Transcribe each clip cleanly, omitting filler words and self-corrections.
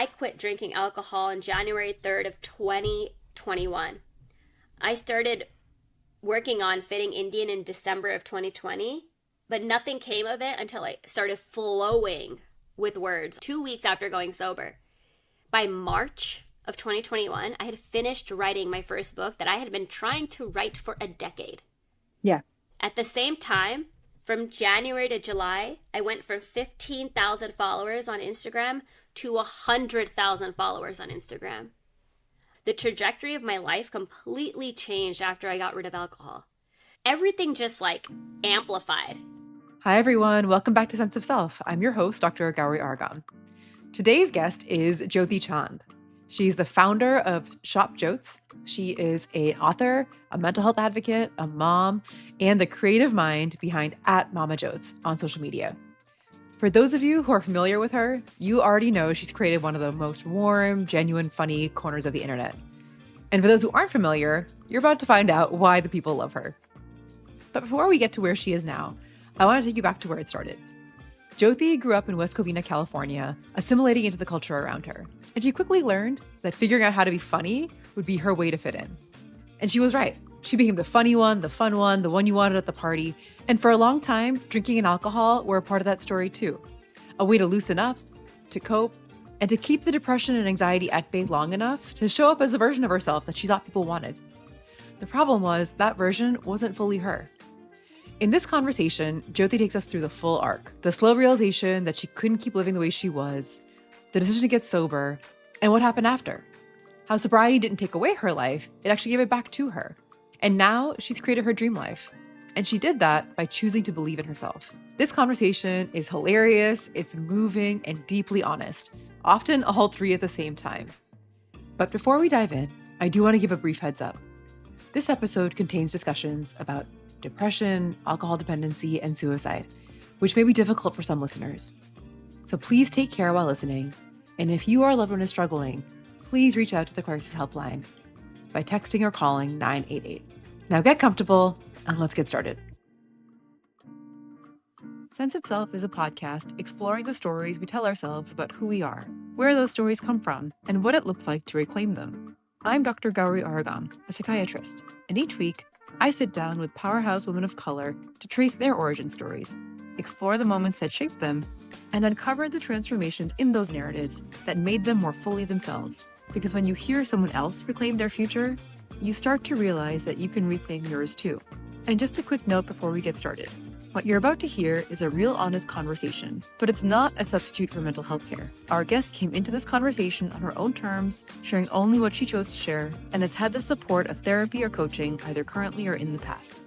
I quit drinking alcohol on January 3rd of 2021. I started working on Fitting Indian in December of 2020, but nothing came of it until I started flowing with words 2 weeks after going sober. By March of 2021, I had finished writing my first book that I had been trying to write for a decade. Yeah. At the same time, from January to July, I went from 15,000 followers on Instagram to 100,000 followers on Instagram. The trajectory of my life completely changed after I got rid of alcohol. Everything just amplified. Hi, everyone. Welcome back to Sense of Self. I'm your host, Dr. Gauri Argam. Today's guest is Jyoti Chand. She's the founder of Shop Jotes. She is an author, a mental health advocate, a mom, and the creative mind behind @MamaJotes on social media. For those of you who are familiar with her, you already know she's created one of the most warm, genuine, funny corners of the internet. And for those who aren't familiar, you're about to find out why the people love her. But before we get to where she is now, I want to take you back to where it started. Jyoti grew up in West Covina, California, assimilating into the culture around her. And she quickly learned that figuring out how to be funny would be her way to fit in. And she was right. She became the funny one, the fun one, the one you wanted at the party. And for a long time, drinking and alcohol were a part of that story too. A way to loosen up, to cope, and to keep the depression and anxiety at bay long enough to show up as the version of herself that she thought people wanted. The problem was that version wasn't fully her. In this conversation, Jyoti takes us through the full arc, the slow realization that she couldn't keep living the way she was, the decision to get sober, and what happened after. How sobriety didn't take away her life, it actually gave it back to her. And now she's created her dream life. And she did that by choosing to believe in herself. This conversation is hilarious, it's moving, and deeply honest, often all three at the same time. But before we dive in, I do want to give a brief heads up. This episode contains discussions about depression, alcohol dependency, and suicide, which may be difficult for some listeners. So please take care while listening. And if you or a loved one is struggling, please reach out to the crisis helpline by texting or calling 988. Now get comfortable and let's get started. Sense of Self is a podcast exploring the stories we tell ourselves about who we are, where those stories come from, and what it looks like to reclaim them. I'm Dr. Gauri Argam, a psychiatrist, and each week, I sit down with powerhouse women of color to trace their origin stories, explore the moments that shaped them, and uncover the transformations in those narratives that made them more fully themselves. Because when you hear someone else reclaim their future, you start to realize that you can reclaim yours too. And just a quick note before we get started. What you're about to hear is a real honest conversation, but it's not a substitute for mental health care. Our guest came into this conversation on her own terms, sharing only what she chose to share, and has had the support of therapy or coaching either currently or in the past.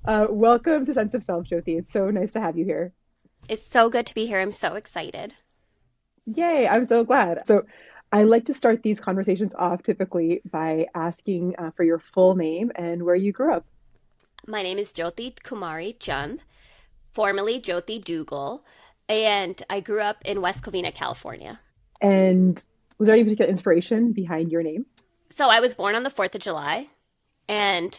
Welcome to Sense of Self, Jyoti. It's so nice to have you here. It's so good to be here. I'm so excited. Yay, I'm so glad. So I like to start these conversations off typically by asking for your full name and where you grew up. My name is Jyoti Kumari Chand, formerly Jyoti Dougal, and I grew up in West Covina, California. And was there any particular inspiration behind your name? So I was born on the 4th of July, and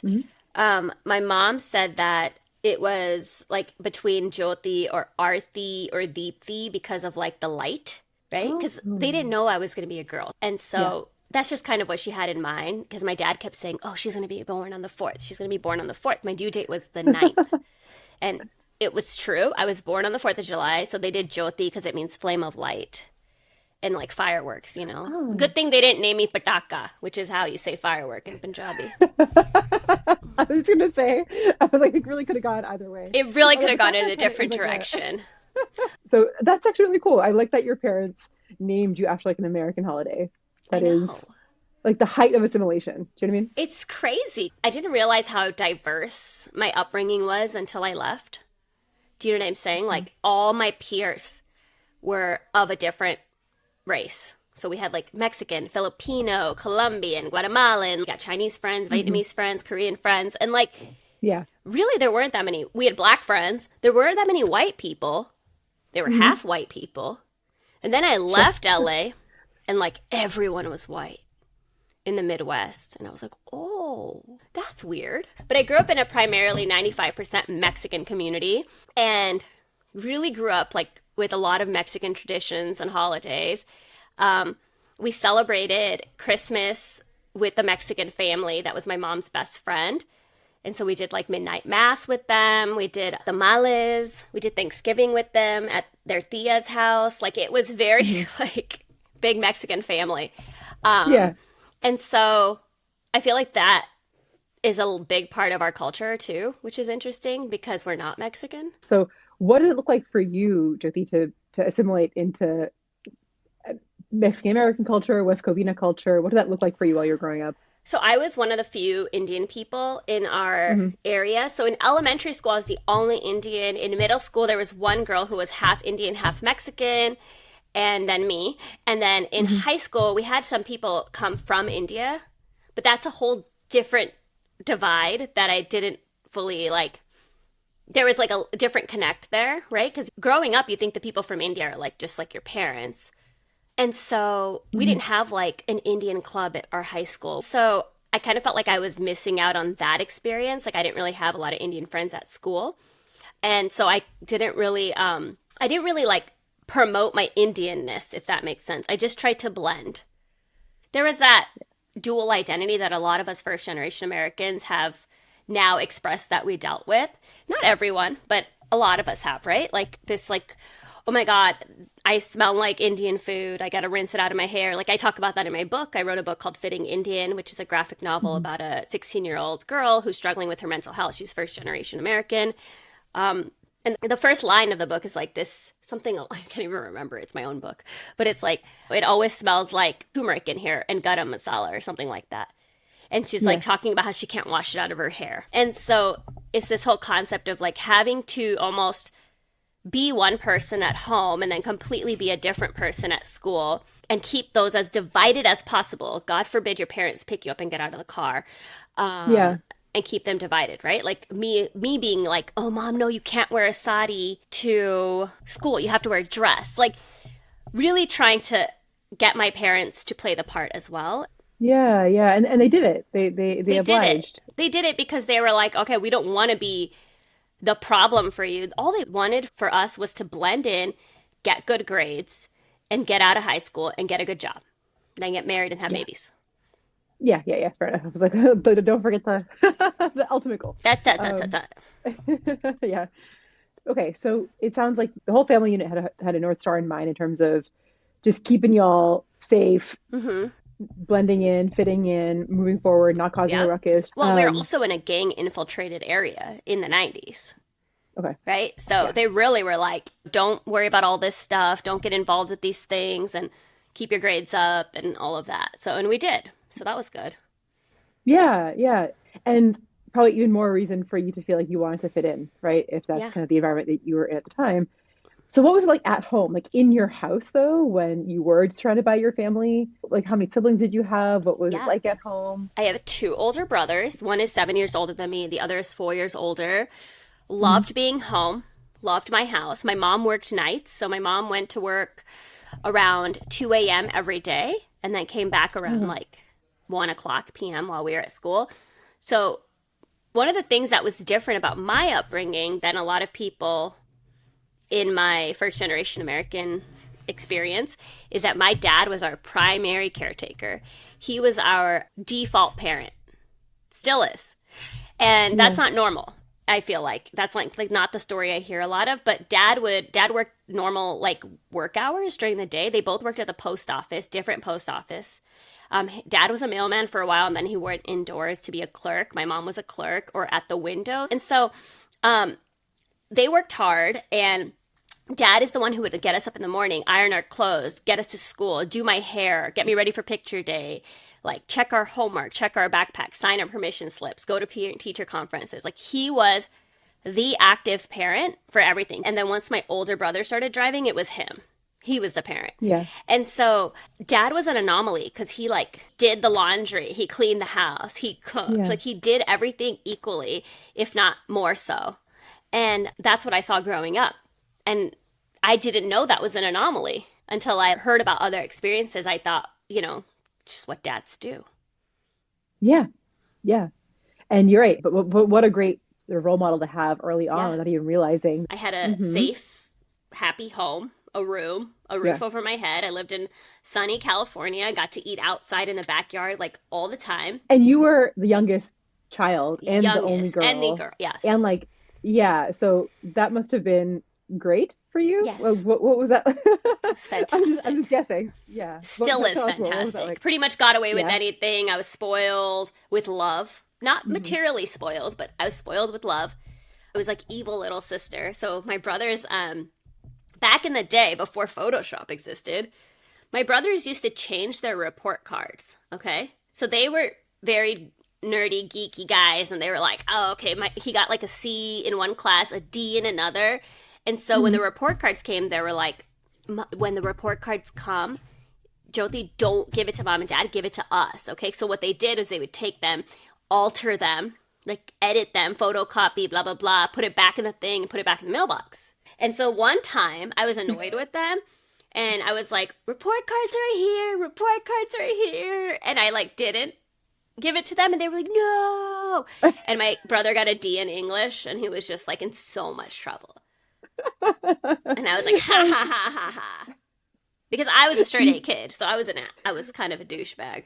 my mom said that it was between Jyoti or Arthi or Deepthi because of the light, right? Because they didn't know I was going to be a girl. And so that's just kind of what she had in mind, because my dad kept saying, oh, she's going to be born on the 4th. She's going to be born on the 4th. My due date was the 9th. And it was true. I was born on the 4th of July. So they did Jyoti because it means flame of light and fireworks, you know. Oh. Good thing they didn't name me Pataka, which is how you say firework in Punjabi. I was going to say, I was it really could have gone either way. It really could have gone in a different direction. So that's actually really cool. I like that your parents named you after an American holiday. That is the height of assimilation. Do you know what I mean? It's crazy. I didn't realize how diverse my upbringing was until I left. Do you know what I'm saying? All my peers were of a different race. So we had Mexican, Filipino, Colombian, Guatemalan, we got Chinese friends, Vietnamese friends, Korean friends. And really there weren't that many. We had black friends. There weren't that many white people. There were half white people. And then I left LA. And everyone was white in the Midwest. And I was like, oh, that's weird. But I grew up in a primarily 95% Mexican community and really grew up with a lot of Mexican traditions and holidays. Um, we celebrated Christmas with the Mexican family that was my mom's best friend. And so we did like midnight mass with them. We did tamales. We did Thanksgiving with them at their tia's house. Like it was very like big Mexican family. Um, Yeah. and so I feel like that is a big part of our culture too, which is interesting because we're not Mexican. So what did it look like for you, Jyoti, to assimilate into Mexican American culture, West Covina culture? What did that look like for you while you were growing up? So I was one of the few Indian people in our Hmm. area. So in elementary school, I was the only Indian. In middle school, there was one girl who was half Indian, half Mexican, and then me. And then in Hmm. high school, we had some people come from India, but that's a whole different divide that I didn't fully like. There was like a different connect there, right? Because growing up, you think the people from India are like just like your parents. And so we Hmm. didn't have like an Indian club at our high school. So I kind of felt like I was missing out on that experience. Like I didn't really have a lot of Indian friends at school. And so I didn't really like promote my Indianness, if that makes sense. I just tried to blend. There was that dual identity that a lot of us first generation Americans have now expressed that we dealt with. Not everyone, but a lot of us have, right? Like this like oh my god, I smell like Indian food. I got to rinse it out of my hair. Like I talk about that in my book. I wrote a book called Fitting Indian, which is a graphic novel Hmm. about a 16-year-old girl who's struggling with her mental health. She's first generation American. And the first line of the book is like this something I can't even remember. It's my own book, but it's like it always smells like turmeric in here and garam masala or something like that. And she's like Yeah. talking about how she can't wash it out of her hair. And so it's this whole concept of like having to almost be one person at home and then completely be a different person at school and keep those as divided as possible. God forbid your parents pick you up and get out of the car. Yeah. And keep them divided, right? Like me being like, "Oh mom, no, you can't wear a sari to school. You have to wear a dress." Like really trying to get my parents to play the part as well. Yeah. Yeah. And they did it. They They did it. obliged. They did it because they were like, "Okay, we don't want to be the problem for you." All they wanted for us was to blend in, get good grades, and get out of high school and get a good job. Then get married and have Yeah. babies. Yeah. Yeah. Yeah. Fair enough. I was like, don't forget the the ultimate goal. That that that that Um, that. yeah. Okay. So it sounds like the whole family unit had a North Star in mind in terms of just keeping y'all safe, Mm-hmm. blending in, fitting in, moving forward, not causing a Yep. ruckus. Well, we were also in a gang infiltrated area in the 90s, Okay. right? So Yeah. they really were like, don't worry about all this stuff. Don't get involved with these things and keep your grades up and all of that. So, and we did. So that was good. Yeah. Yeah. And probably even more reason for you to feel like you wanted to fit in, right? If that's Yeah. kind of the environment that you were in at the time. So what was it like at home, like in your house though, when you were surrounded by your family? Like how many siblings did you have? What was it Yeah. like at home? I have two older brothers. One is 7 years older than me, the other is 4 years older. Hmm. Loved being home, loved my house. My mom worked nights, so my mom went to work around 2 a.m. every day and then came back around Oh, like 1 o'clock p.m. while we were at school. So, one of the things that was different about my upbringing than a lot of people in my first generation American experience is that my dad was our primary caretaker. He was our default parent, still is. And that's yeah. not normal. I feel like that's like not the story I hear a lot of, but dad worked normal like work hours during the day. They both worked at the post office, different post office. Dad was a mailman for a while, and then he went indoors to be a clerk. My mom was a clerk or at the window, and so um, they worked hard. And dad is the one who would get us up in the morning, iron our clothes, get us to school, do my hair, get me ready for picture day, like check our homework, check our backpack, sign our permission slips, go to parent teacher conferences. Like he was the active parent for everything. And then once my older brother started driving, it was him. He was the parent. Yeah. And so dad was an anomaly because he like did the laundry, he cleaned the house, he cooked, Yeah. like he did everything equally, if not more so. And that's what I saw growing up. And I didn't know that was an anomaly until I heard about other experiences. I thought, just what dads do. Yeah. Yeah. And you're right. But what a great sort of role model to have early on Yeah. without even realizing. I had a Hmm. safe happy home, a room, a Yeah. roof over my head. I lived in sunny California. I got to eat outside in the backyard like all the time. And you were the youngest child and the only Youngest and the girl. girl, yes. And like, yeah, so that must have been great for you. Yes, What was that? it was I'm just fantastic. guessing. Yeah. Still is Tell us what was that fantastic. like? Pretty much got away with Yeah. anything. I was spoiled with love. Not Hmm. materially spoiled, but I was spoiled with love. I was like evil little sister. So my brothers, back in the day before Photoshop existed, my brothers used to change their report cards. Okay, so they were very nerdy, geeky guys, and they were like, "Oh, okay, he got like a C in one class, a D in another." And so when Hmm. the report cards came, they were like, "When the report cards come, Jyoti, don't give it to mom and dad, give it to us." Okay, so what they did is they would take them, alter them, like edit them, photocopy, blah blah blah, put it back in the thing, and put it back in the mailbox. And so one time I was annoyed with them, and I was like, report cards are here, report cards are here, and I like didn't give it to them, and they were like, no. And my brother got a D in English, and he was just like in so much trouble. And I was like, ha ha ha ha ha, because I was a straight A kid, so I was kind of a douchebag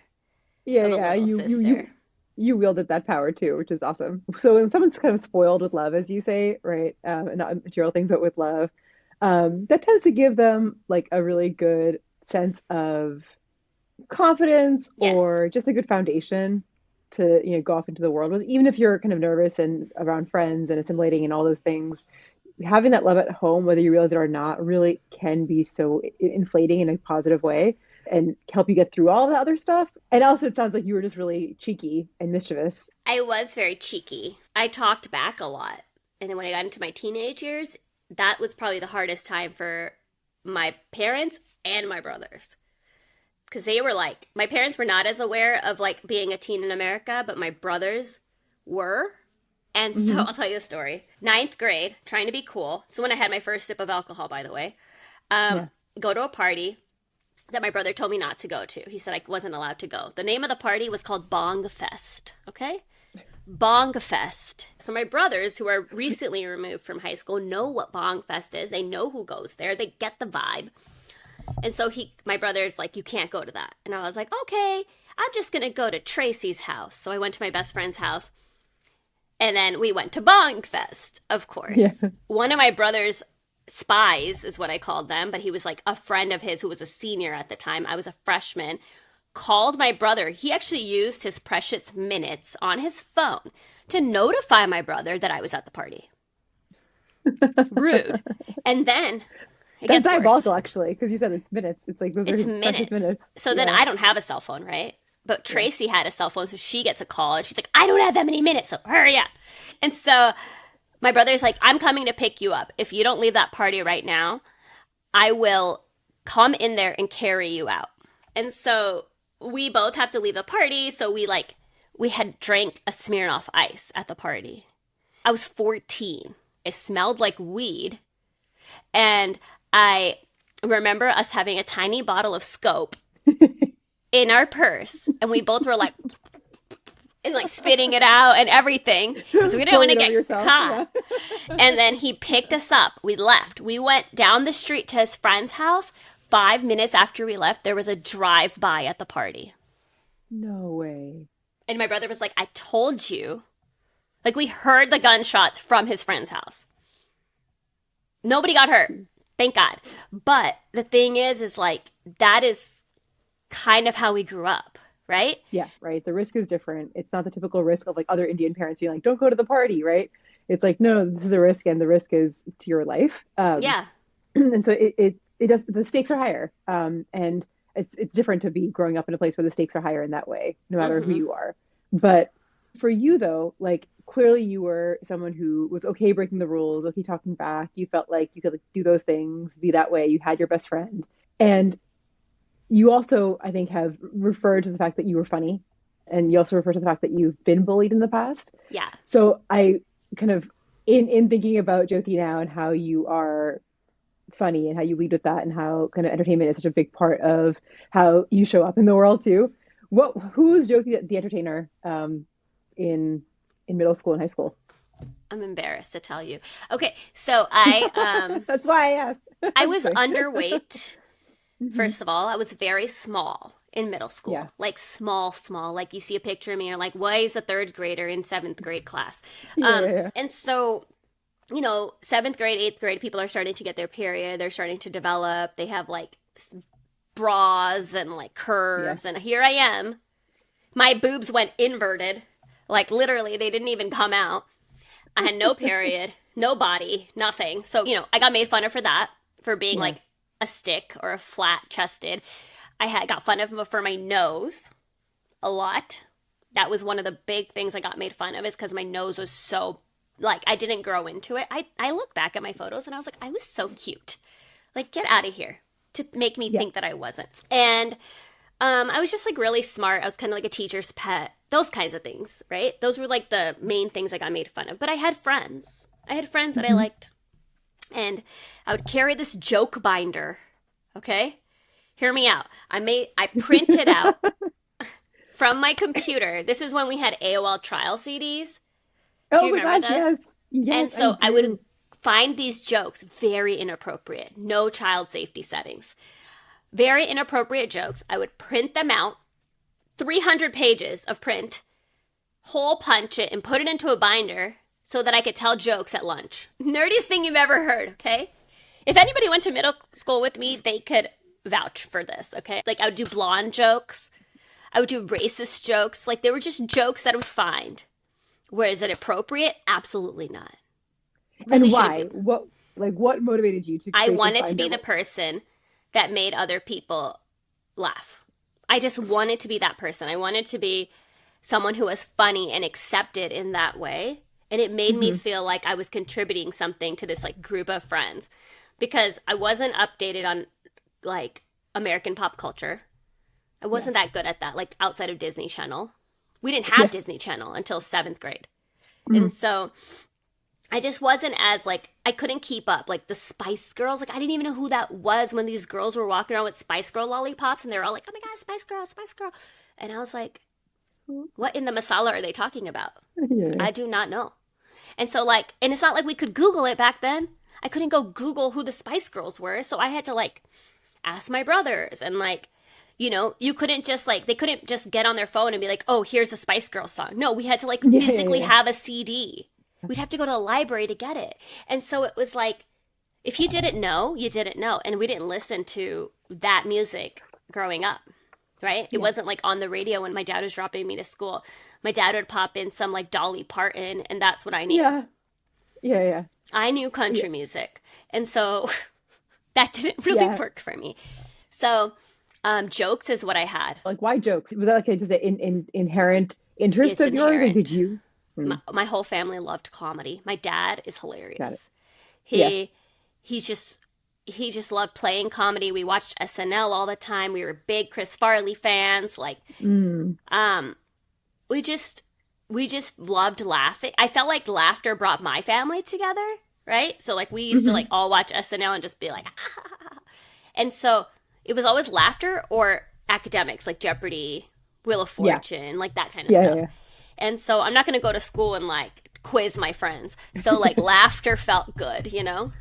Yeah, of a yeah. little sister. You wielded that power too, which is awesome. So when someone's kind of spoiled with love, as you say, right, and not material things, but with love, that tends to give them like a really good sense of confidence Yes. or just a good foundation to, go off into the world with, even if you're kind of nervous and around friends and assimilating and all those things. Having that love at home, whether you realize it or not, really can be so inflating in a positive way and help you get through all the other stuff. And also, it sounds like you were just really cheeky and mischievous. I was very cheeky. I talked back a lot. And then when I got into my teenage years, that was probably the hardest time for my parents and my brothers. Because they were like, my parents were not as aware of like being a teen in America, but my brothers were. And so Hmm. I'll tell you a story. Ninth grade, trying to be cool. So when I had my first sip of alcohol, by the way, um, Yeah. go to a party that my brother told me not to go to. He said I wasn't allowed to go. The name of the party was called Bong Fest. Okay? Bong Fest. So my brothers, who are recently removed from high school, know what Bong Fest is. They know who goes there. They get the vibe. And so my brother's like, you can't go to that. And I was like, okay, I'm just gonna go to Tracy's house. So I went to my best friend's house, and then we went to Bong Fest, of Yeah. course. One of my brother's spies is what I called them, but he was like a friend of his who was a senior at the time. I was a freshman. Called my brother. He actually used his precious minutes on his phone to notify my brother that I was at the party. Rude. And then it That's gets worse. diabolical, actually, because you said it's minutes. It's like those are It's his precious minutes. minutes. So then Yeah. I don't have a cell phone, right? But Yeah. Tracy had a cell phone, so she gets a call and she's like, I don't have that many minutes, so hurry up. And so my brother's like, I'm coming to pick you up. If you don't leave that party right now, I will come in there and carry you out. And so we both have to leave the party. So we had drank a Smirnoff Ice at the party. I was 14. It smelled like weed. And I remember us having a tiny bottle of Scope in our purse. And we both were like, and like spitting it out and everything because we didn't want Pouring to it over get yourself. caught. Yeah. And then he picked us up. We left. We went down the street to his friend's house. 5 minutes after we left, there was a drive by at the party. No way. And my brother was like, I told you. Like, we heard the gunshots from his friend's house. Nobody got hurt. Thank God. But the thing is like, that is kind of how we grew up, right? Yeah, right. The risk is different. It's not the typical risk of like other Indian parents being like, don't go to the party, right? It's like, no, this is a risk and the risk is to your life. Yeah. And so it does, the stakes are higher. And it's different to be growing up in a place where the stakes are higher in that way, no matter who Mm-hmm. you are. But for you though, like clearly you were someone who was okay breaking the rules, okay talking back. You felt like you could like do those things, be that way. You had your best friend. And you also, I think, have referred to the fact that you were funny, and you also refer to the fact that you've been bullied in the past. Yeah. So I kind of, in thinking about Jyoti now and how you are funny and how you lead with that and how kind of entertainment is such a big part of how you show up in the world too. Who was Jyoti the entertainer in middle school and high school? I'm embarrassed to tell you. Okay, so I That's why I asked. I I'm was kidding. underweight. Hmm. First of all, I was very small in middle Yeah. school. Like small, small. Like you see a picture of me, you're like, why is a third grader in seventh grade class? Yeah, yeah, yeah. And so, seventh grade, eighth grade, people are starting to get their period. They're starting to develop. They have like bras and like Yeah. curves. And here I am. My boobs went inverted. Like literally, they didn't even come out. I had no period, no body, nothing. So, I got made fun of for that, for being Yeah. like a stick or a flat chested. I had got fun of for my nose a lot. That was one of the big things I got made fun of, is because my nose was so, like, I didn't grow into it. I look back at my photos and I was like, I was so cute. Like, get out of here, to make me Yeah. think that I wasn't. And I was just like really smart. I was kind of like a teacher's pet. Those kinds of things, right? Those were like the main things I got made fun of. But I had friends. I had friends that I Hmm. liked. And I would carry this joke binder. Okay? Hear me out. I printed out from my computer. This is when we had AOL trial CDs. Do Oh you my remember gosh, those? yes. Yes, And I so I would do. find these jokes very inappropriate. No child safety settings. Very inappropriate jokes. I would print them out, 300 pages of print, hole punch it, and put it into a binder so that I could tell jokes at lunch. Nerdiest thing you've ever heard, okay? If anybody went to middle school with me, they could vouch for this, okay? Like, I would do blonde jokes, I would do racist jokes. Like, they were just jokes that I would find. Where is it appropriate? Absolutely not. Really And shouldn't why? be. What motivated you to I create this wanted to be binder? the person that made other people laugh. I just wanted to be that person. I wanted to be someone who was funny and accepted in that way. And it made me Hmm. feel like I was contributing something to this like group of friends, because I wasn't updated on like American pop culture. I Yeah. wasn't that good at that, like outside of Disney Channel. We didn't have Yeah. Disney Channel until seventh grade. Hmm. And so I just wasn't as like, I couldn't keep up. Like the Spice Girls, like I didn't even know who that was when these girls were walking around with Spice Girl lollipops and they were all like, oh my God, Spice Girl, Spice Girl. And I was like, what in the masala are they talking about? Yeah. I do not know. And so like, and it's not like we could Google it back then. I couldn't go Google who the Spice Girls were. So I had to like ask my brothers, and like, you couldn't just like, they couldn't just get on their phone and be like, oh, here's a Spice Girls song. No, we had to like Yeah. Yeah. physically Yeah. have a CD. We'd have to go to a library to get it. And so it was like, if you didn't know, you didn't know. And we didn't listen to that music growing up, right? It Yeah. wasn't like on the radio when my dad was dropping me to school. My dad would pop in some like Dolly Parton, and that's what I knew. Yeah. Yeah. Yeah. I knew Yeah. country music. And so that didn't really Yeah. work for me. So jokes is what I had. Like, why jokes? Was that like just an inherent interest It's of yours, or did inherent. you? Hmm. My whole family loved comedy. My dad is Got it. hilarious. Yeah. He he's just he just loved playing comedy. We watched SNL all the time. We were big Chris Farley fans. Like Mm. um we just loved laughing. I felt like laughter brought my family together, right? So like we used to like Hmm. all watch SNL and just be like and so it was always laughter or academics like Jeopardy, Wheel of Yeah. Fortune, like that kind of Yeah. stuff. Yeah. And so I'm not going to go to school and like quiz my friends. So like laughter felt good, you know?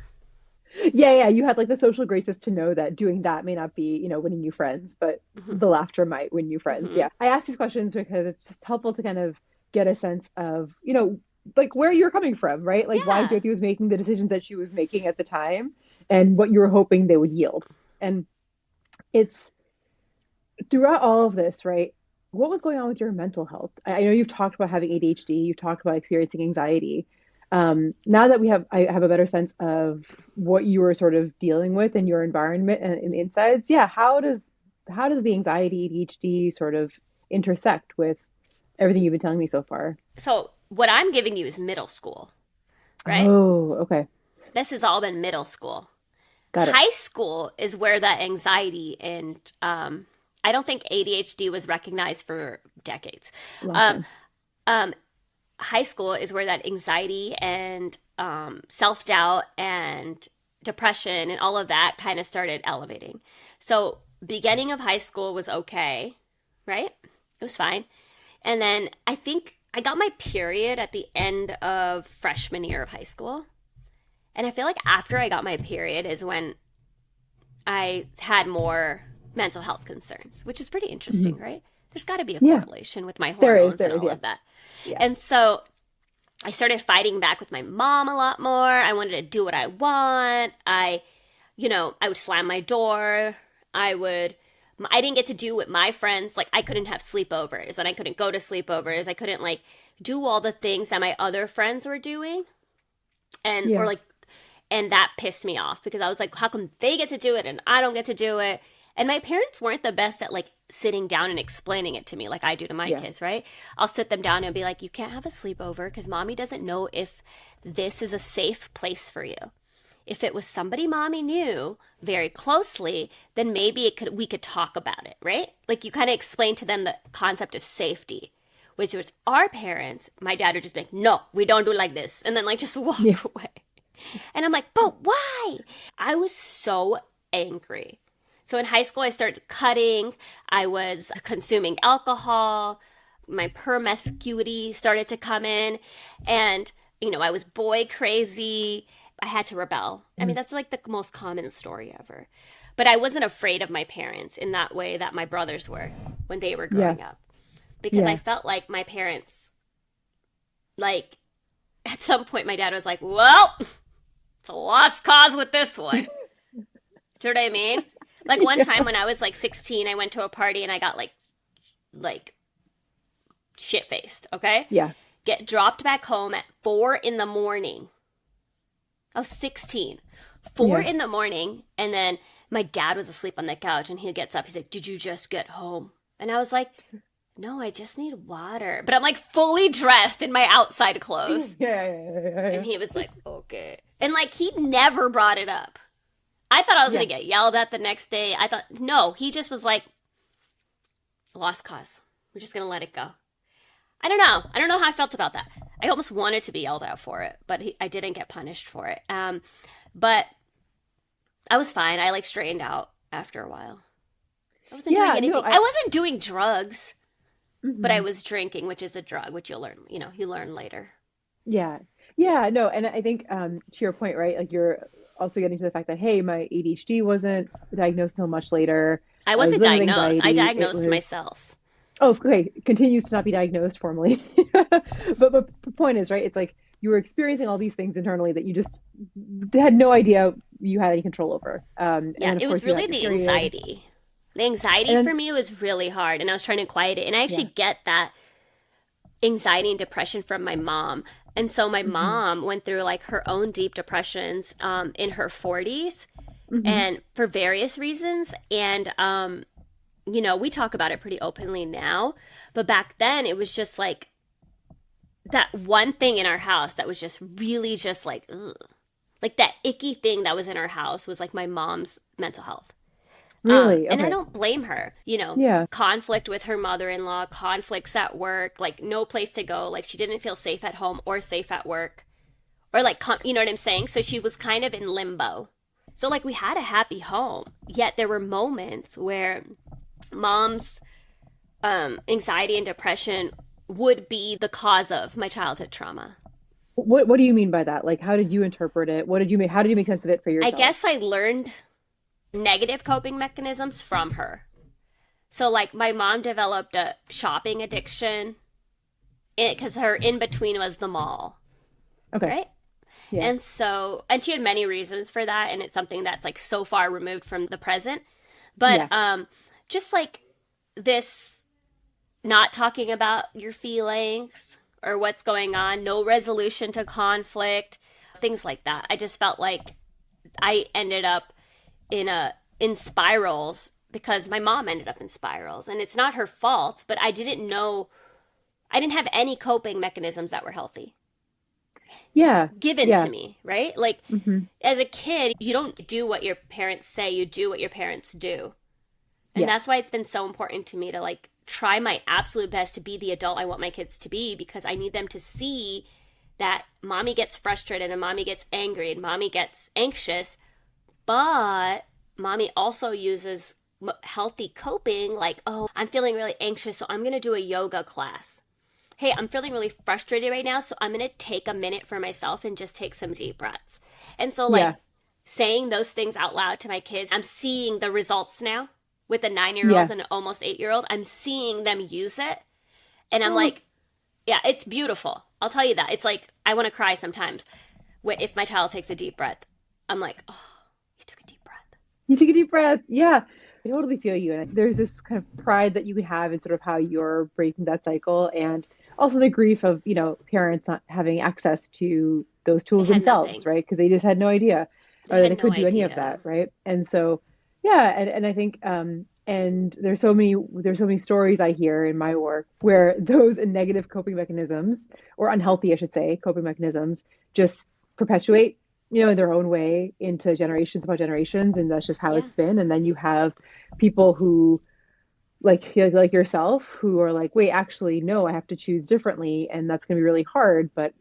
Yeah. Yeah. You had like the social graces to know that doing that may not be, winning you friends, but Hmm. the laughter might win you friends. Hmm. Yeah. I ask these questions because it's just helpful to kind of get a sense of, like where you're coming from, right? Like why Yeah. Jyoti was making the decisions that she was making at the time and what you were hoping they would yield. And it's throughout all of this, right? What was going on with your mental health? I know you've talked about having ADHD, you've talked about experiencing anxiety. Now that I have a better sense of what you were sort of dealing with in your environment and insides, yeah, how does the anxiety, ADHD sort of intersect with everything you've been telling me so far? So what I'm giving you is middle school, right? Oh, okay. This has all been middle school. Got it. High school is where that anxiety and I don't think ADHD was recognized for decades. Long Um, time. um, High school is where that anxiety and self doubt and depression and all of that kind of started elevating. So, beginning of high school was okay, right? It was fine. And then I think I got my period at the end of freshman year of high school. And I feel like after I got my period is when I had more mental health concerns, which is pretty interesting, right? There's got to be a Yeah. correlation with my There hormones is. There and is. all Yeah. of that. Yeah. And so I started fighting back with my mom a lot more. I wanted to do what I want. I would slam my door. I didn't get to do what my friends, like I couldn't have sleepovers and I couldn't go to sleepovers. I couldn't like do all the things that my other friends were doing. And Yeah. or like and that pissed me off because I was like, how come they get to do it and I don't get to do it? And my parents weren't the best at like sitting down and explaining it to me like I do to my Yeah. kids, right? I'll sit them down and be like, you can't have a sleepover because mommy doesn't know if this is a safe place for you. If it was somebody mommy knew very closely, then maybe we could talk about it, right? Like you kind of explain to them the concept of safety, which was our parents. My dad would just be like, no, we don't do like this. And then like just walk Yeah. away. And I'm like, but why? I was so angry. So in high school, I started cutting. I was consuming alcohol. My promiscuity started to come in. And, I was boy crazy. I had to rebel. I mean, that's like the most common story ever. But I wasn't afraid of my parents in that way that my brothers were when they were growing up. Because Yeah. I felt like my parents, like, at some point, my dad was like, well, it's a lost cause with this one. See what I mean? Like one time when I was like 16, I went to a party and I got like shit faced, okay? Yeah. Get dropped back home at 4 in the morning. I was 16. 4 Yeah. in the morning, and then my dad was asleep on the couch and he gets up. He's like, did you just get home? And I was like, no, I just need water. But I'm like fully dressed in my outside clothes. Yeah. And he was like, okay. And like he never brought it up. I thought I was going to get yelled at the next day. I thought, no, he just was like, lost cause. We're just going to let it go. I don't know. I don't know how I felt about that. I almost wanted to be yelled at for it, but I didn't get punished for it. But I was fine. I like straightened out after a while. I wasn't doing anything. No, I wasn't doing drugs, but I Mhm. was drinking, which is a drug, which you learn later. Yeah. Yeah. No, and I think to your point, right? Like you're also getting to the fact that hey, my ADHD wasn't diagnosed until much later. I I was wasn't living with diagnosed. I anxiety. It diagnosed was myself. oh, okay, continues to not be diagnosed formally. But the point is, right? It's like you were experiencing all these things internally that you just had no idea you had any control over. And Yeah, then of it was course you really had your the period. anxiety. The anxiety And for then me was really hard, and I was trying to quiet it. And I yeah. actually get that anxiety and depression from my mom. And so my Hmm. mom went through like her own deep depressions in her 40s Hmm. and for various reasons. And, we talk about it pretty openly now. But back then, it was just like that one thing in our house that was just really just like, ugh. Like that icky thing that was in our house was like my mom's mental health. Really? And I Okay. don't blame her, Yeah. conflict with her mother-in-law, conflicts at work, like no place to go. Like she didn't feel safe at home or safe at work or like, you know what I'm saying? So she was kind of in limbo. So like we had a happy home, yet there were moments where mom's anxiety and depression would be the cause of my childhood trauma. What do you mean by that? Like how did you interpret it? What did you make how did you make sense of it for I yourself? guess I learned negative coping mechanisms from her. So, like, my mom developed a shopping addiction because her in between was the mall, Okay. right? Yeah. And she had many reasons for that, and it's something that's like so far removed from the present. But Yeah. just like this, not talking about your feelings or what's going on, no resolution to conflict, things like that. I just felt like I ended up in spirals because my mom ended up in spirals, and it's not her fault, but I didn't have any coping mechanisms that were healthy Yeah. given to Yeah. me, right? Like Hmm. as a kid, you don't do what your parents say, you do what your parents do. And Yeah. that's why it's been so important to me to like try my absolute best to be the adult I want my kids to be, because I need them to see that mommy gets frustrated and mommy gets angry and mommy gets anxious, but mommy also uses healthy coping, like, oh, I'm feeling really anxious, so I'm going to do a yoga class. hey, I'm feeling really frustrated right now, so I'm going to take a minute for myself and just take some deep breaths. And so, like, Yeah. saying those things out loud to my kids, I'm seeing the results now with a 9 year old Yeah. and an almost 8 year old. I'm seeing them use it. And I'm Oh, like, yeah, it's beautiful. I'll tell you that. It's like, I want to cry sometimes. If my child takes a deep breath, I'm like, oh, you took a deep breath. you take a deep breath. Yeah. I totally feel you. And there's this kind of pride that you can have in sort of how you're breaking that cycle, and also the grief of, parents not having access to those They tools had themselves, nothing. right? Because they just had no idea, They or that had they no could do any of idea. that, right? And so, yeah, and I think and there's so many stories I hear in my work where those negative coping mechanisms, or unhealthy, I should say, coping mechanisms, just perpetuate, in their own way into generations upon generations, and that's just how it's Yes. been. And then you have people who like yourself, who are like, wait, actually, no, I have to choose differently, and that's going to be really hard, but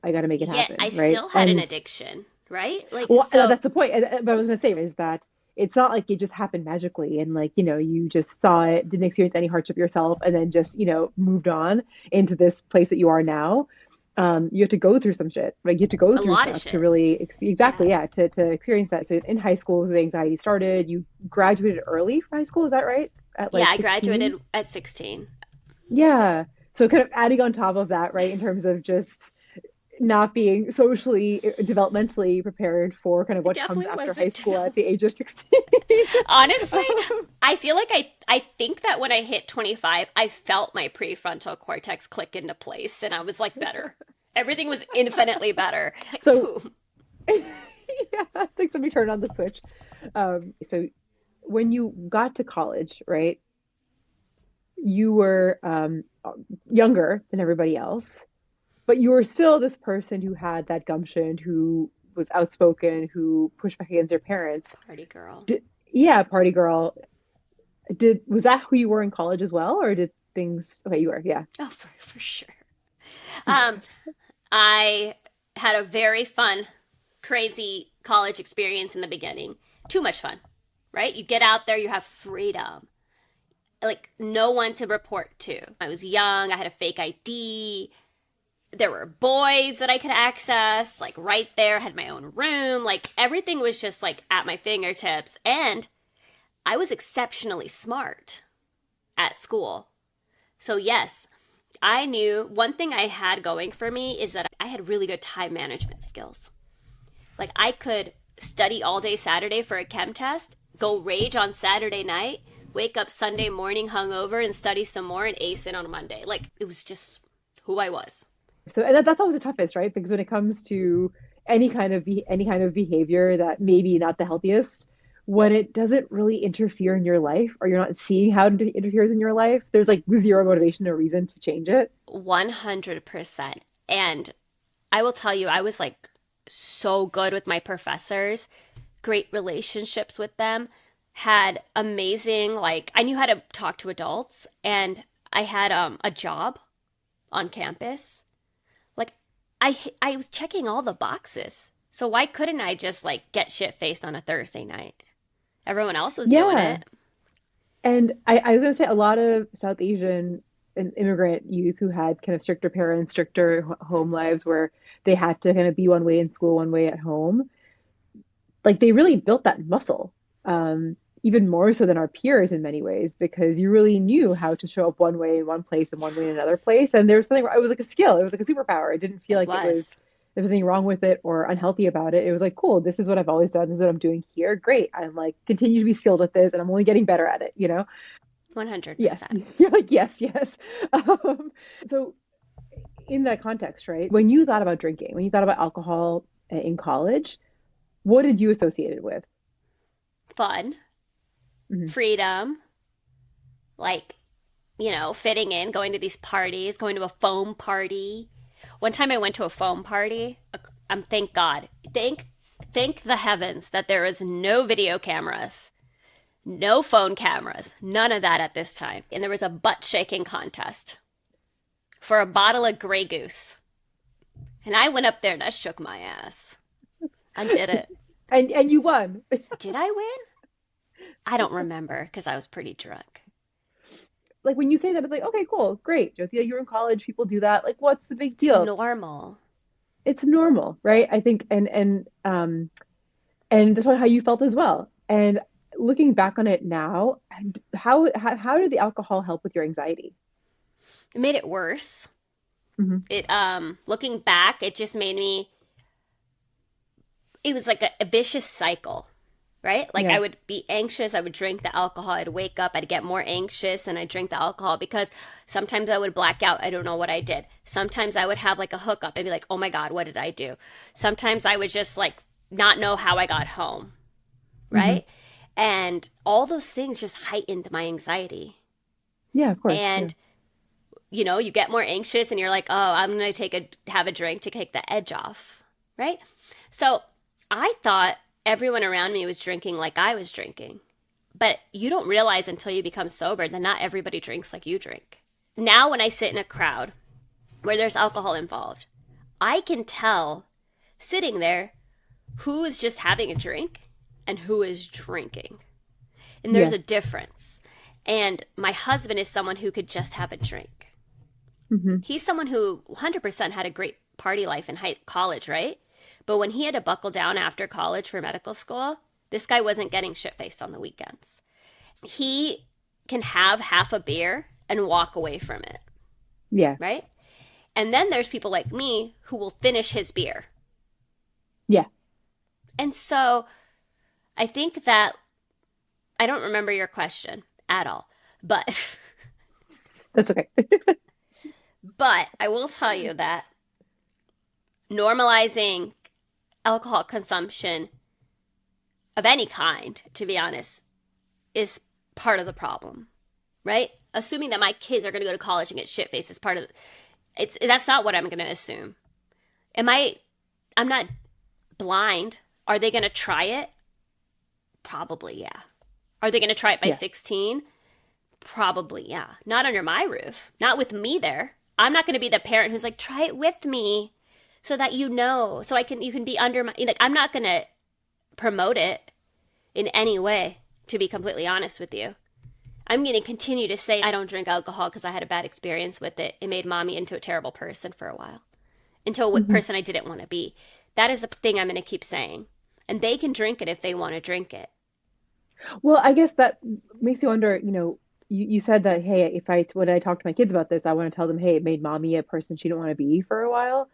I got to make it Yet I happen, right? still had an And addiction, right? Like, well, so that's the point. But I was going to say is that it's not like it just happened magically, and like, you just saw it, didn't experience any hardship yourself, and then just, moved on into this place that you are now. You have to go through some shit. Like, you have to go a through lot of stuff to shit. really Yeah. exactly, yeah, to experience that. So in high school, the anxiety started. You graduated early from high school, is that right? At Yeah, like I 16? graduated at 16. Yeah. So kind of adding on top of that, right, in terms of just not being socially, developmentally prepared for kind of I what comes definitely after high wasn't school at developed. the age of 16. Honestly, Um, I feel like I think that when I hit 25, I felt my prefrontal cortex click into place and I was like better. Everything was infinitely better. so Boom. yeah, it's like somebody turned on the switch. So when you got to college, right, you were younger than everybody else, but you were still this person who had that gumption, who was outspoken, who pushed back against your parents. Party girl. Yeah, party girl. Was that who you were in college as well, or did things? Okay, you were, yeah. Oh, for sure. Um, I had a very fun, crazy college experience in the beginning. Too much fun, right? You get out there, you have freedom. Like, no one to report to. I was young, I had a fake ID. There were boys that I could access, like right there, had my own room. Like, everything was just like at my fingertips. And I was exceptionally smart at school. So, yes, I knew one thing I had going for me is that I had really good time management skills. Like, I could study all day Saturday for a chem test, go rage on Saturday night, wake up Sunday morning hungover and study some more and ace it on a Monday. Like, it was just who I was. So and that's always the toughest, right? Because when it comes to any kind of behavior that maybe not the healthiest, when it doesn't really interfere in your life, or you're not seeing how it interferes in your life, there's like zero motivation or reason to change it. 100%. And I will tell you, I was like so good with my professors, great relationships with them, had amazing, like, I knew how to talk to adults, and I had a job on campus. Like, I was checking all the boxes. So why couldn't I just like get shit faced on a Thursday night? Everyone else was doing Yeah. it. And I was gonna say a lot of South Asian and immigrant youth who had kind of stricter parents, stricter home lives, where they had to kind of be one way in school, one way at home, like they really built that muscle, even more so than our peers in many ways, because you really knew how to show up one way in one place and one way in another Yes, place. And there was something, it was like a skill, it was like a superpower. It didn't feel it like was. there was anything wrong with it or unhealthy about it. It was like, cool, this is what I've always done. This is what I'm doing here. Great. I'm like, continue to be skilled at this, and I'm only getting better at it, you know? Yes. 100%. You're like, yes, yes. Um, so in that context, right, when you thought about drinking, when you thought about alcohol in college, what did you associate it with? Fun, Mhm. freedom, like, fitting in, going to these parties, going to a foam party. One time I went to a foam party. Thank God. Thank the heavens that there is no video cameras, no phone cameras, none of that at this time. And there was a butt shaking contest for a bottle of Grey Goose. And I went up there and I shook my ass. I did it. And you won. Did I win? I don't remember because I was pretty drunk. like when you say that, it's like, okay, cool, great, Jyoti, you're in college, people do that. Like, what's the big It's deal? normal. It's normal, right? I think, and that's how you felt as well. And looking back on it now, how did the alcohol help with your anxiety? It made it worse. Hmm. It looking back, it just made me it was like a vicious cycle, right? Like I Yeah. would be anxious, I would drink the alcohol, I'd wake up, I'd get more anxious, and I'd drink the alcohol because sometimes I would black out, I don't know what I did. Sometimes I would have like a hookup and be like, oh my God, what did I do? Sometimes I would just like not know how I got home, Hmm. right? And all those things just heightened my anxiety. Yeah, of course. Yeah. And you get more anxious and you're like, oh, I'm going to have a drink to take the edge off, right? So I thought everyone around me was drinking like I was drinking. But you don't realize until you become sober that not everybody drinks like you drink. Now, when I sit in a crowd where there's alcohol involved, I can tell sitting there who is just having a drink and who is drinking. And there's Yeah. a difference. And my husband is someone who could just have a drink. Hmm. He's someone who 100% had a great party life in college, right? But when he had to buckle down after college for medical school, this guy wasn't getting shit faced on the weekends. He can have half a beer and walk away from it, Yeah. right? And then there's people like me who will finish his beer. Yeah. And so I think that I don't remember your question at all, but That's okay. but I will tell you that normalizing alcohol consumption of any kind, to be honest, is part of the problem, right? Assuming that my kids are going to go to college and get shit faced is part of it's that's not what I'm going to assume. Am I I'm not blind. Are they going to try it? Probably, yeah. Are they going to try it by Yeah. 16? Probably, yeah. Not under my roof. Not with me there. I'm not going to be the parent who's like, "Try it with me." So that so you can be under my like I'm not going to promote it in any way, to be completely honest with you. I'm going to continue to say I don't drink alcohol because I had a bad experience with it. It made mommy into a terrible person for a while, into a Hmm. person I didn't want to be. That is the thing I'm going to keep saying. And they can drink it if they want to drink it. Well, I guess that makes you wonder, you said that, hey, when I talk to my kids about this, I want to tell them, hey, it made mommy a person she didn't want to be for a while.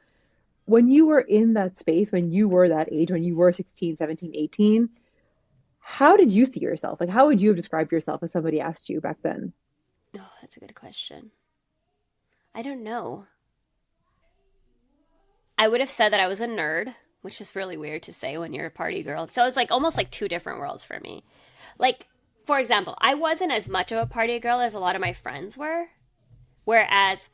When you were in that space, when you were that age, when you were 16, 17, 18, how did you see yourself? Like, how would you have described yourself if somebody asked you back then? Oh, that's a good question. I don't know. I would have said that I was a nerd, which is really weird to say when you're a party girl. So it's like almost like two different worlds for me. Like, for example, I wasn't as much of a party girl as a lot of my friends were. Whereas,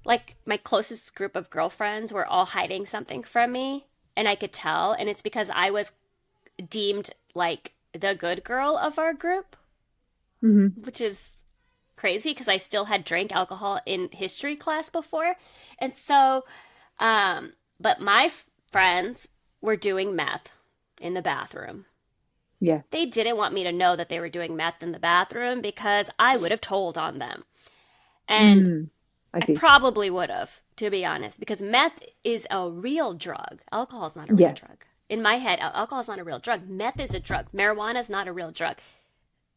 like, my closest group of girlfriends were all hiding something from me, and I could tell. And it's because I was deemed like the good girl of our group, Hmm. which is crazy because I still had drank alcohol in history class before. And so, but my friends were doing meth in the bathroom. Yeah. They didn't want me to know that they were doing meth in the bathroom because I would have told on them. And Mm, I I see. probably would have, to be honest, because meth is a real drug. Alcohol is not a real Yeah. drug. In my head, alcohol is not a real drug. Meth is a drug. Marijuana is not a real drug.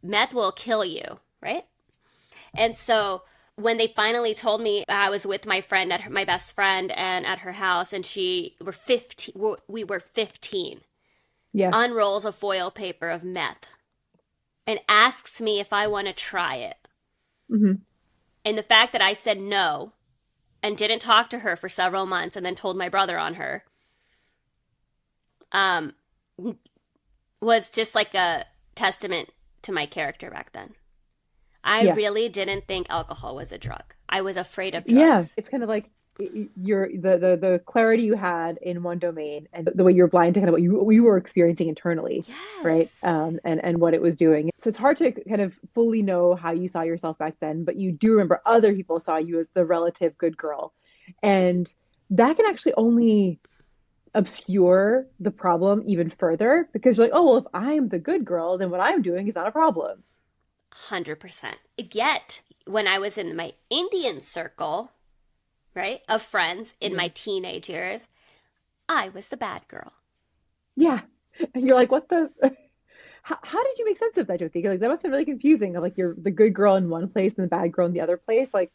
Meth will kill you, right? And so when they finally told me I was with my friend my best friend and at her house and we were 15, Yeah. unrolls a foil paper of meth and asks me if I want to try it. Hmm. And the fact that I said no and didn't talk to her for several months and then told my brother on her um was just like a testament to my character back then. I Yeah. really didn't think alcohol was a drug. I was afraid of Yeah. drugs. It's kind of like the clarity you had in one domain and the way you're blind to kind of what you were experiencing internally, right? Yes. And what it was doing. So it's hard to kind of fully know how you saw yourself back then, but you do remember other people saw you as the relative good girl. And that can actually only obscure the problem even further because you're like, oh, well, if I'm the good girl, then what I'm doing is not a problem. 100%. Yet, when I was in my Indian circle, right, of friends in my teenage years, I was the bad girl. Yeah. And you're like, what the? How did you make sense of that, Jyoti? Like that must have been really confusing. Of like you're the good girl in one place and the bad girl in the other place. Like,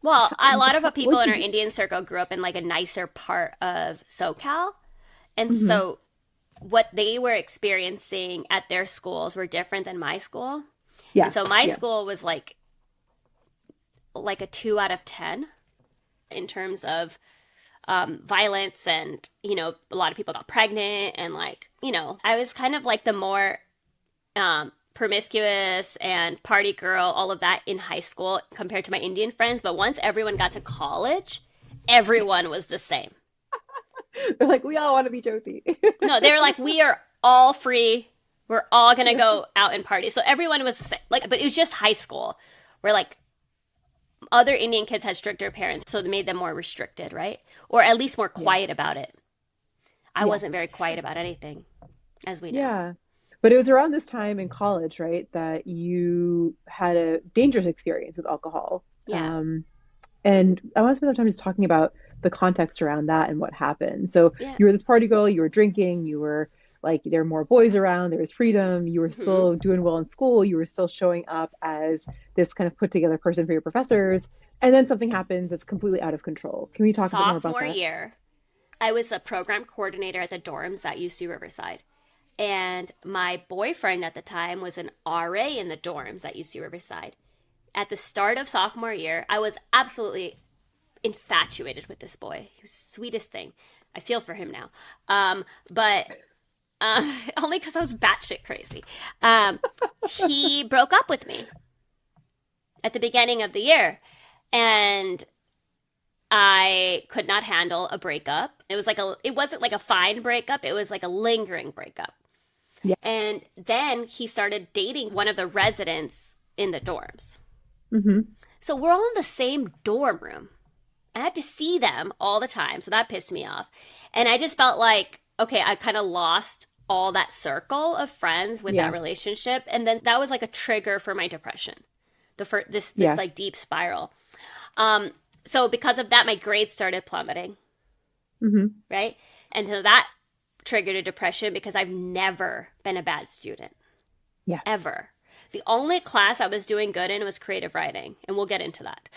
Well, a lot of the people what'd in you our do? Indian circle grew up in like a nicer part of SoCal. And Hmm. so what they were experiencing at their schools were different than my school. And Yeah. so my Yeah. school was like a 2 out of 10 in terms of violence, and a lot of people got pregnant, and I was kind of like the more promiscuous and party girl, all of that in high school compared to my Indian friends. But once everyone got to college, everyone was the same. They're like, we all want to be Jyoti. No, they were like, we are all free. We're all gonna go out and party. So everyone was the same. Like, but it was just high school, where like other Indian kids had stricter parents, so they made them more restricted, right? Or at least more Yeah. quiet about it. I Yeah. wasn't very quiet about anything, as we know. Yeah. But it was around this time in college, right, that you had a dangerous experience with alcohol. Yeah, Um, and I want to spend some time just talking about the context around that and what happened. So yeah. you were this party girl, you were drinking, you were like, there were more boys around, there was freedom, you were Hmm. still doing well in school, you were still showing up as this kind of put together person for your professors. And then something happens that's completely out of control. Can we talk a bit more about Sophomore that? year, I was a program coordinator at the dorms at UC Riverside. And my boyfriend at the time was an RA in the dorms at UC Riverside. At the start of sophomore year, I was absolutely infatuated with this boy. He was the sweetest thing. I feel for him now. But only because I was batshit crazy. Um, he broke up with me at the beginning of the year. And I could not handle a breakup. It wasn't like a fine breakup, it was like a lingering breakup. Yeah. And then he started dating one of the residents in the dorms. Hmm. So we're all in the same dorm room. I had to see them all the time, so that pissed me off. And I just felt like, okay, I kind of lost all that circle of friends with that Yeah. relationship, and then that was like a trigger for my depression. This Yeah. like deep spiral. Um, so because of that, my grades started plummeting, Hmm. right? And so that triggered a depression because I've never been a bad student, Yeah. ever. The only class I was doing good in was creative writing, and we'll get into that.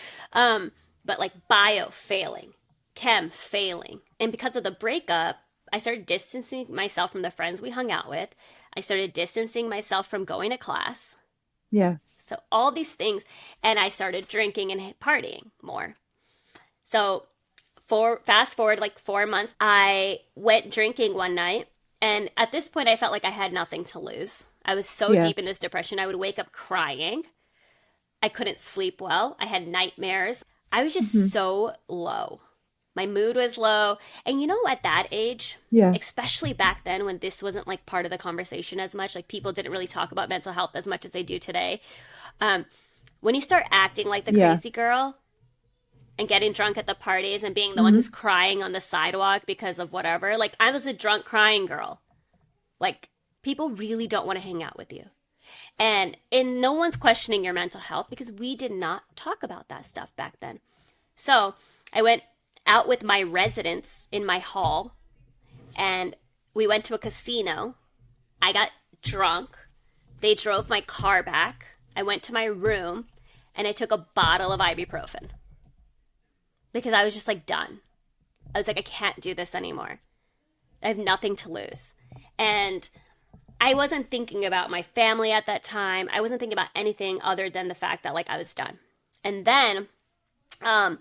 But like bio failing, chem failing. And because of the breakup, I started distancing myself from the friends we hung out with. I started distancing myself from going to class. Yeah. So all these things, and I started drinking and partying more. So for fast forward like 4 months, I went drinking one night, and at this point I felt like I had nothing to lose. I was so Yeah. deep in this depression. I would wake up crying. I couldn't sleep well. I had nightmares. I was just Hmm. so low. My mood was low. And at that age, Yeah. especially back then when this wasn't like part of the conversation as much, like people didn't really talk about mental health as much as they do today. Um, when you start acting like the Yeah. crazy girl and getting drunk at the parties and being the one who's Hmm. crying on the sidewalk because of whatever, like I was a drunk crying girl. Like people really don't want to hang out with you. And no one's questioning your mental health because we did not talk about that stuff back then. So I went out with my residents in my hall, and we went to a casino. I got drunk. They drove my car back. I went to my room and I took a bottle of ibuprofen because I was just like done. I was like, I can't do this anymore. I have nothing to lose. And I wasn't thinking about my family at that time. I wasn't thinking about anything other than the fact that like I was done. And then um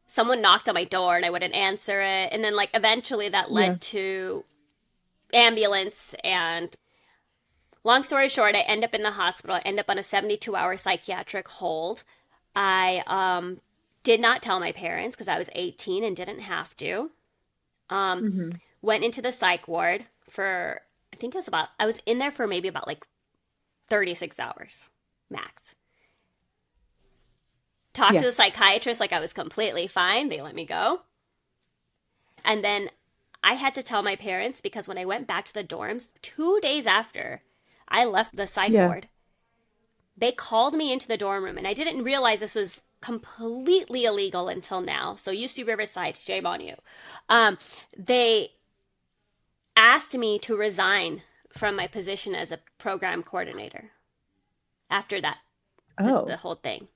someone knocked on my door and I wouldn't answer it. And then like eventually that Yeah. led to ambulance, and long story short, I end up in the hospital. I end up on a 72-hour psychiatric hold. I did not tell my parents because I was 18 and didn't have to. Um Hmm. Went into the psych ward for, I was in there for maybe about like 36 hours max. Talked Yeah. to the psychiatrist like I was completely fine. They let me go. And then I had to tell my parents because when I went back to the dorms 2 days after I left the psych Yeah. ward, They called me into the dorm room, and I didn't realize this was completely illegal until now. So UC Riverside, shame on you. They asked me to resign from my position as a program coordinator after that, the Oh, whole thing.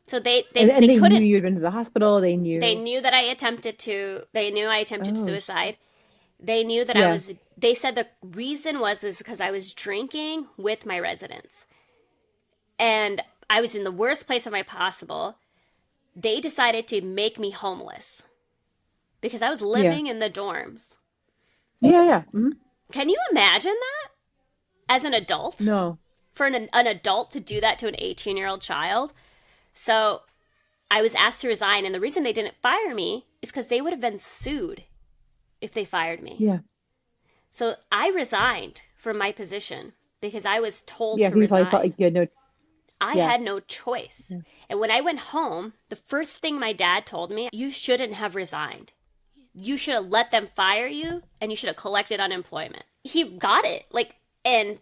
So they and, they and they they knew couldn't. you'd been to the hospital. They They knew. knew that I attempted to. They knew I attempted Oh, suicide. They knew that I yeah. was. They said the reason was is because I was drinking with my residents, and I was in the worst place of my possible. They decided to make me homeless because I was Yeah. living in the dorms. Yeah. Yeah. Mhm. Can you imagine that as an adult? No. For an adult to do that to an 18-year-old child? So I was asked to resign, and the reason they didn't fire me is because they would have been sued if they fired me. Yeah. So I resigned from my position because I was told Yeah. to 'Cause you probably felt resign. like you had no. I Yeah. had no choice. Yeah. And when I went home, the first thing my dad told me, you shouldn't have resigned. You should have let them fire you and you should have collected unemployment. He got it. Like, and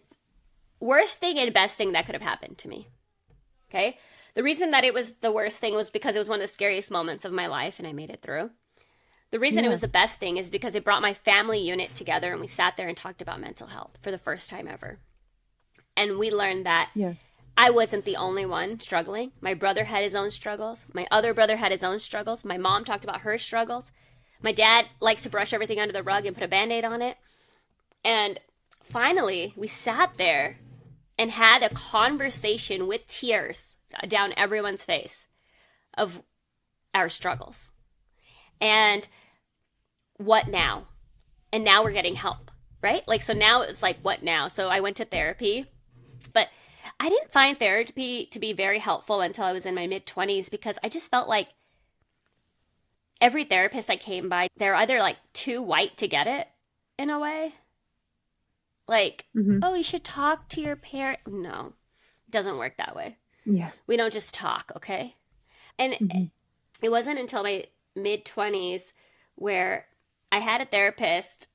worst thing and best thing that could have happened to me. Okay? The reason that it was the worst thing was because it was one of the scariest moments of my life and I made it through. The reason it Yeah. was the best thing is because it brought my family unit together and we sat there and talked about mental health for the first time ever. And we learned that Yeah. I wasn't the only one struggling. My brother had his own struggles. My other brother had his own struggles. My mom talked about her struggles. My dad likes to brush everything under the rug and put a band aid on it. And finally, we sat there and had a conversation with tears down everyone's face of our struggles. And what now? And now we're getting help, right? Like, so now it's like, what now? So I went to therapy, but I didn't find therapy to be very helpful until I was in my mid 20s because I just felt like every therapist I came by, they're either like too white to get it in a way. Like, Hmm. oh, you should talk to your parent. No, it doesn't work that way. Yeah. We don't just talk, okay? And Hmm. it wasn't until my mid 20s where I had a therapist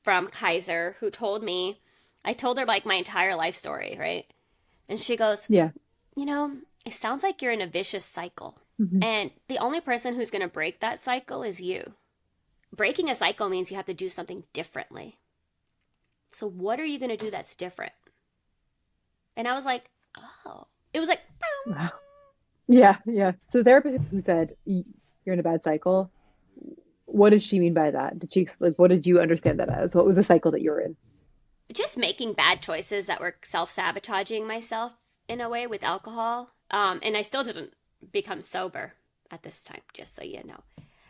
from Kaiser who told me, I told her like my entire life story, right? And she goes, Yeah. you know, it sounds like you're in a vicious cycle. Hmm. And the only person who's going to break that cycle is you. Breaking a cycle means you have to do something differently. So, what are you going to do that's different? And I was like, oh. It was like, boom. Wow. Yeah. Yeah. So the therapist who said you're in a bad cycle, what did she mean by that? Did she like what did you understand that as? What was the cycle that you were in? Just making bad choices that were self sabotaging myself in a way with alcohol. And I still didn't become sober at this time, just so you know.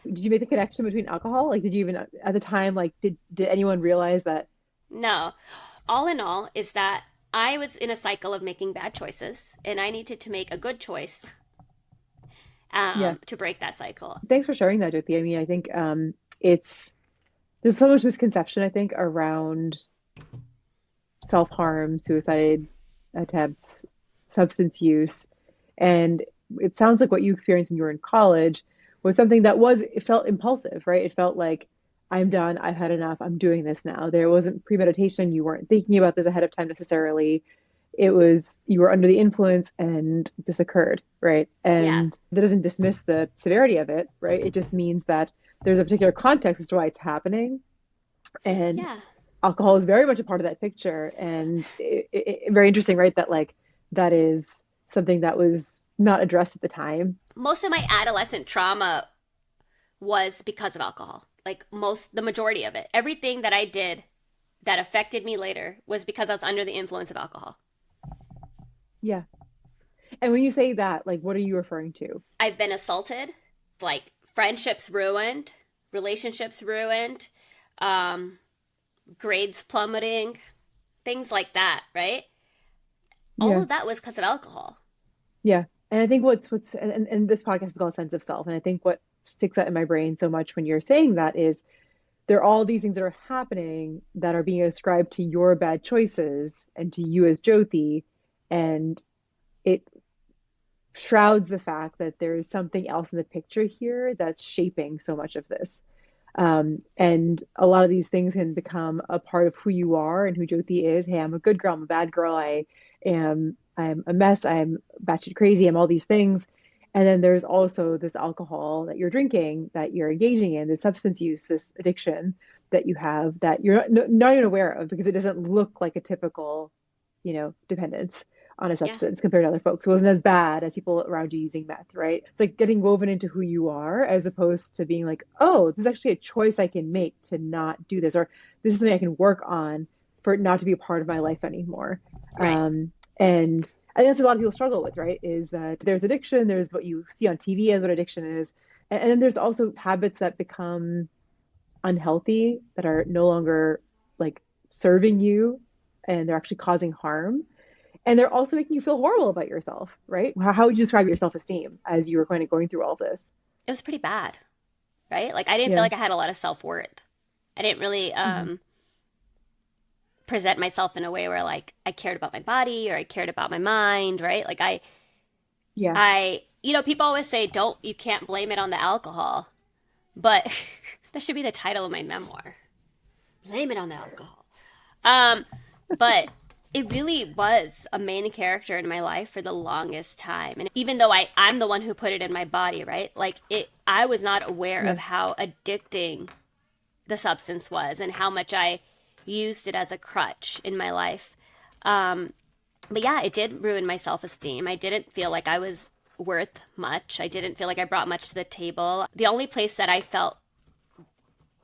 Did you make the connection between alcohol? Like, did you even at the time, like, did anyone realize that? No, all in all, is that I was in a cycle of making bad choices, and I needed to make a good choice Yeah. to break that cycle. Thanks for sharing that, Jyoti. I mean, I think it's there's so much misconception, I think, around self-harm, suicide attempts, substance use, and it sounds like what you experienced when you were in college was something that was it felt impulsive, right? It felt like I'm done, I've had enough, I'm doing this now. There wasn't premeditation, you weren't thinking about this ahead of time necessarily. It was you were under the influence and this occurred, right? Yeah, And that doesn't dismiss the severity of it, right? It just means that there's a particular context as to why it's happening. And yeah, alcohol is very much a part of that picture. And very interesting, right? That like that is something that was not addressed at the time. most of my adolescent trauma was because of alcohol. Like the majority of it. Everything that I did that affected me later was because I was under the influence of alcohol. Yeah. And when you say that, like, what are you referring to? I've been assaulted, like friendships ruined, relationships ruined, um, grades plummeting, things like that, right? All Yeah. of that was because of alcohol. Yeah. And I think what's and this podcast is called Sense of Self. And I think what sticks out in my brain so much when you're saying that is there are all these things that are happening that are being ascribed to your bad choices and to you as Jyoti. And it shrouds the fact that there is something else in the picture here that's shaping so much of this. And a lot of these things can become a part of who you are and who Jyoti is. Hey, I'm a good girl, I'm a bad girl, I am I'm a mess, I'm batshit crazy, I'm all these things. And then there's also this alcohol that you're drinking, that you're engaging in, this substance use, this addiction that you have that you're not even aware of because it doesn't look like a typical, dependence on a Yeah. substance compared to other folks. It wasn't as bad as people around you using meth, right? It's like getting woven into who you are as opposed to being like, oh, this is actually a choice I can make to not do this, or this is something I can work on for it not to be a part of my life anymore. Right. And I think that's what a lot of people struggle with, right? Is that there's addiction, there's what you see on TV as what addiction is, and then there's also habits that become unhealthy that are no longer like serving you and they're actually causing harm. And they're also making you feel horrible about yourself, right? How would you describe your self-esteem as you were kind of going through all this? It was pretty bad, right? Like I didn't feel Yeah. like I had a lot of self-worth. I didn't really Hmm. present myself in a way where like I cared about my body or I cared about my mind, right? Like Yeah. people always say you can't blame it on the alcohol, but that should be the title of my memoir. Blame it on the alcohol. Um, but it really was a main character in my life for the longest time. And even though I'm the one who put it in my body, right? Like I was not aware of Yeah. how addicting the substance was and how much I used it as a crutch in my life. Um, but yeah, it did ruin my self esteem. I didn't feel like I was worth much. I didn't feel like I brought much to the table. The only place that I felt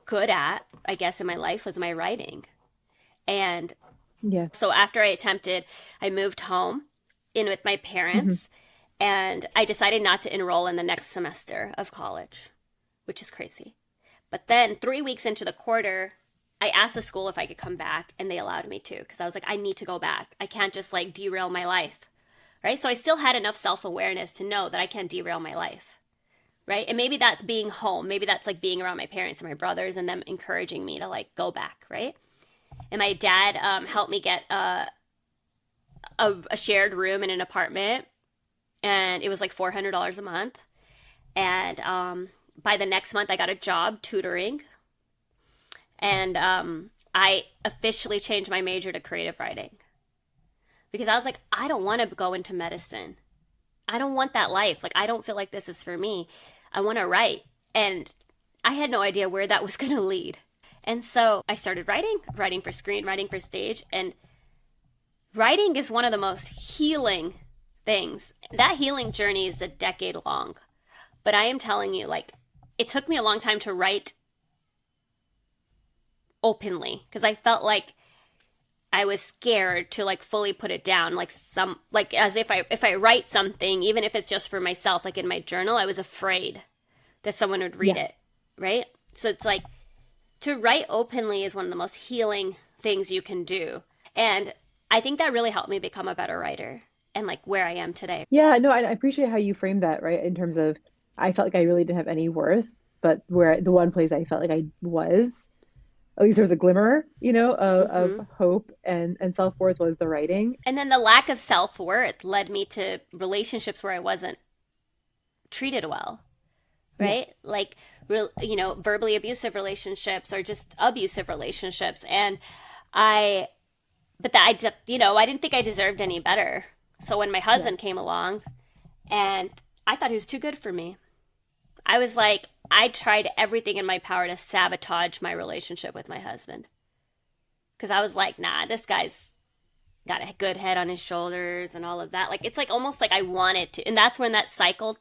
good at, I guess, in my life was my writing. And Yeah. so after I moved home in with my Hmm. parents and I decided not to enroll in the next semester of college, which is crazy. But then 3 weeks into the quarter, I asked the school if I could come back and they allowed me to because I was like, I need to go back. I can't just like derail my life. Right. So I still had enough self awareness to know that I can't derail my life. Right. And maybe that's being home. Maybe that's like being around my parents and my brothers and them encouraging me to like go back. Right. And my dad helped me get a shared room in an apartment, and it was like $400 a month. And by the next month, I got a job tutoring, and I officially changed my major to creative writing because I was like, I don't want to go into medicine. I don't want that life. Like, I don't feel like this is for me. I want to write, and I had no idea where that was going to lead. And so I started writing for screen, writing for stage, and writing is one of the most healing things. That healing journey is a decade long. But I am telling you, like, it took me a long time to write openly because I felt like I was scared to like fully put it down, like as if I write something, even if it's just for myself, like in my journal, I was afraid that someone would read Yeah. it, right? So it's like to write openly is one of the most healing things you can do. And I think that really helped me become a better writer and like where I am today. Yeah, no, I appreciate how you framed that, right? In terms of, I felt like I really didn't have any worth, but where the one place I felt like I was, at least there was a glimmer, Hmm. of hope and self-worth was the writing. And then the lack of self worth led me to relationships where I wasn't treated well, Yeah. right? Like, verbally abusive relationships or just abusive relationships. And I, but that I didn't think I deserved any better. So when my Yeah. husband came along and I thought he was too good for me, I was like, I tried everything in my power to sabotage my relationship with my husband. Because I was like, nah, this guy's got a good head on his shoulders and all of that. Like, it's like almost like I wanted to. And that's when that cycle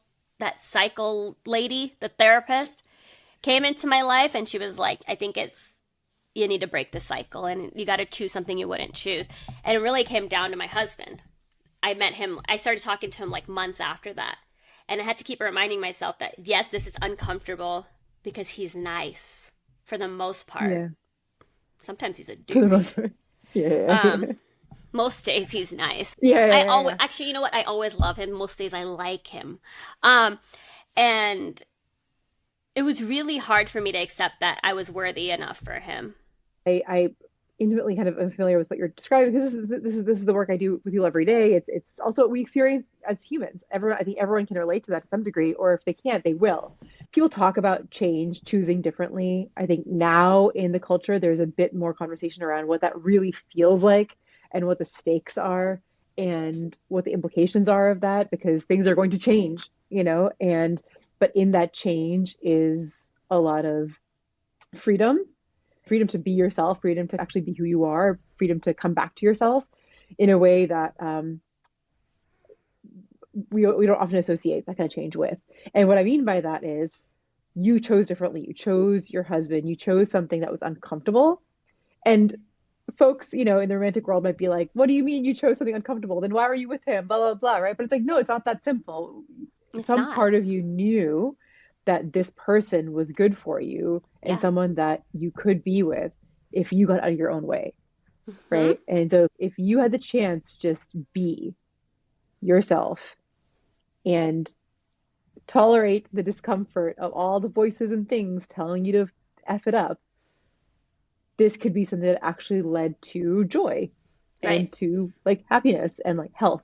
lady, the therapist, came into my life and she was like, I think you need to break the cycle and you got to choose something you wouldn't choose. And it really came down to my husband. I started talking to him like months after that. And I had to keep reminding myself that, yes, this is uncomfortable because he's nice for the most part. Yeah. Sometimes he's a For the douche. most part. Yeah. Um, most days he's nice. Yeah. I Yeah. always Yeah. actually, you know what? I always love him. Most days I like him. Um, and it was really hard for me to accept that I was worthy enough for him. I intimately kind of am familiar with what you're describing because this is the work I do with you every day. It's also what we experience as humans. Everyone, I think everyone can relate to that to some degree, or if they can't, they will. People talk about change, choosing differently. I think now in the culture, there's a bit more conversation around what that really feels like and what the stakes are. and what the implications are of that, because things are going to change, and but in that change is a lot of freedom, freedom to be yourself, freedom to actually be who you are, freedom to come back to yourself in a way that we don't often associate that kind of change with. And what I mean by that is you chose differently. You chose your husband. You chose something that was uncomfortable. And folks, in the romantic world might be like, what do you mean you chose something uncomfortable? Then why were you with him? Blah, blah, blah, right? But it's like, no, it's not that simple. It's Some not. part of you knew that this person was good for you and Yeah. someone that you could be with if you got out of your own way, Hmm. right? And so if you had the chance to just be yourself and tolerate the discomfort of all the voices and things telling you to F it up, this could be something that actually led to joy Right. and to like happiness and like health.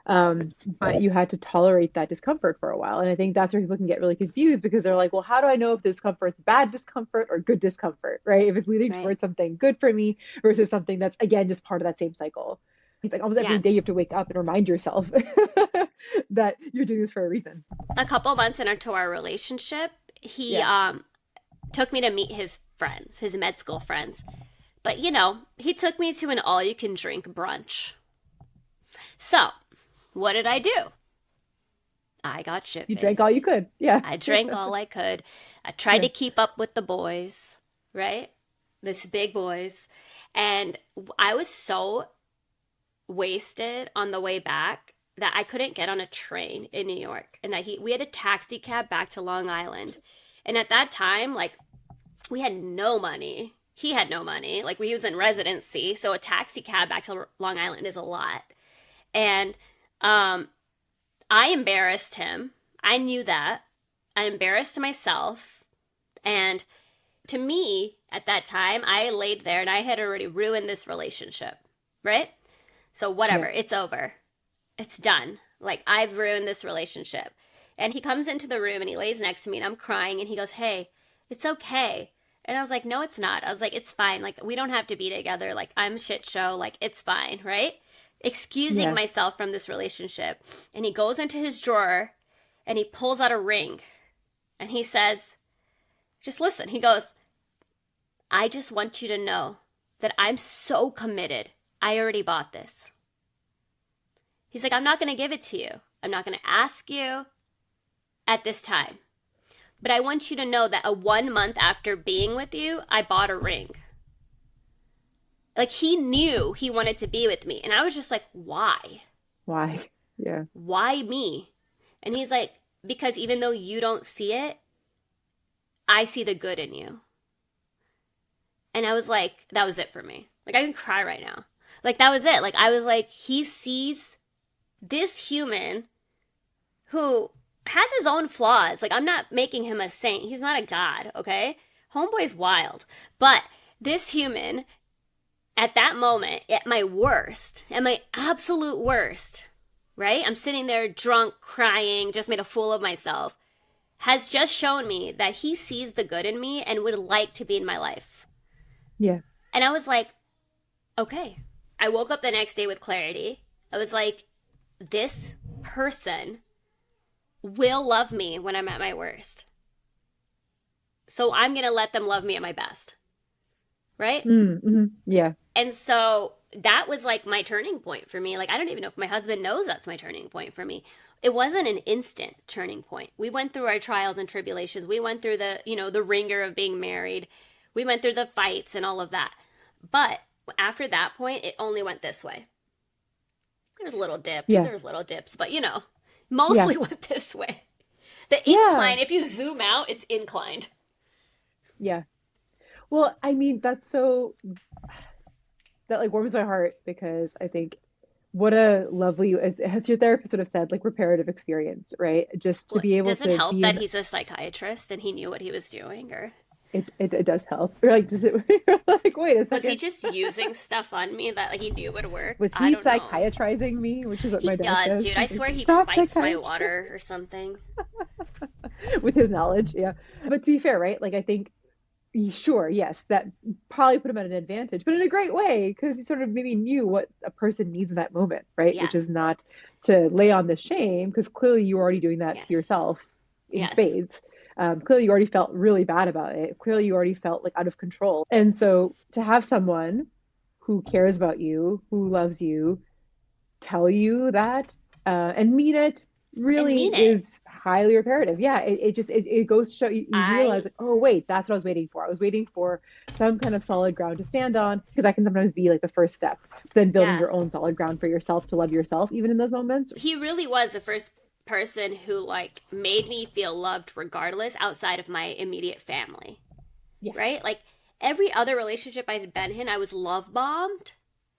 But you had to tolerate that discomfort for a while. And I think that's where people can get really confused because they're like, well, how do I know if this discomfort's bad discomfort or good discomfort, right? If it's leading Right. towards something good for me versus something that's, again, just part of that same cycle. It's like almost every Yeah. day you have to wake up and remind yourself that you're doing this for a reason. A couple months into our relationship, he Yeah. took me to meet his friends, his med school friends. But he took me to an all you can drink brunch. So, what did I do? I got shit You drank all you faced. could. Yeah. I drank all I could. I tried Yeah. to keep up with the boys, right? This big boys. And I was so wasted on the way back that I couldn't get on a train in New York. And that we had a taxi cab back to Long Island. And at that time, like, we had no money. He had no money. Like, we was in residency, so a taxi cab back to Long Island is a lot. And I embarrassed him. I knew that. I embarrassed myself. And to me, at that time, I laid there and I had already ruined this relationship, right? So, whatever, Yeah. it's over. It's done. Like, I've ruined this relationship. And he comes into the room and he lays next to me and I'm crying and he goes, hey, it's okay. And I was like, no, it's not. I was like, it's fine. Like, we don't have to be together. Like, I'm shit show. Like, it's fine, right? Excusing Yeah. myself from this relationship. And he goes into his drawer and he pulls out a ring and he says, just listen. He goes, I just want you to know that I'm so committed. I already bought this. He's like, I'm not going to give it to you. I'm not going to ask you at this time. But I want you to know that a 1 month after being with you, I bought a ring. Like, he knew he wanted to be with me. And I was just like, why? Why? Yeah. Why me? And he's like, because even though you don't see it, I see the good in you. And I was like, that was it for me. Like, I can cry right now. Like, that was it. Like, I was like, he sees this human who has his own flaws. Like, I'm not making him a saint. He's not a god, okay? Homeboy's wild. But this human, at that moment, at my worst, at my absolute worst, right? I'm sitting there drunk, crying, just made a fool of myself, has just shown me that he sees the good in me and would like to be in my life. Yeah. And I was like, okay. I woke up the next day with clarity. I was like, this person will love me when I'm at my worst. So I'm going to let them love me at my best. Right? Mm-hmm. Yeah. And so that was like my turning point for me. Like, I don't even know if my husband knows that's my turning point for me. It wasn't an instant turning point. We went through our trials and tribulations. We went through the ringer of being married. We went through the fights and all of that. But after that point, it only went this way. There's little dips. Yeah. There's little dips. But, Yeah. mostly went this way. The Yeah. incline, if you zoom out, it's inclined. Yeah. Well, I mean, that like warms my heart because I think what a lovely, as your therapist would have said, like reparative experience, right? Just to Well, be able does it to help be that in he's a psychiatrist and he knew what he was doing? Or it does help. Or like, does it, you're like, wait a was he second. just using stuff on me that like he knew would work? Was I he don't know. psychiatrizing me? Which is what He my dad does, says. dude. I He's like, swear he stop spikes my psychiatry water or something. with his knowledge. Yeah. But to be fair, right? Like, I think Sure, yes, that probably put him at an advantage, but in a great way because he sort of maybe knew what a person needs in that moment, right? Yeah. Which is not to lay on the shame, because clearly you were already doing that to Yes. yourself in Yes. spades. Clearly you already felt really bad about it. Clearly you already felt like out of control. And so to have someone who cares about you, who loves you, tell you that and mean it And really mean it. is highly reparative. Yeah, it goes to show you, you realize I like, oh wait, that's what I was waiting for. I was waiting for some kind of solid ground to stand on, because that can sometimes be like the first step to then building yeah. your own solid ground for yourself to love yourself even in those moments. He really was the first person who like made me feel loved regardless outside of my immediate family. Yeah. Right? Like every other relationship I had been in, I was love bombed,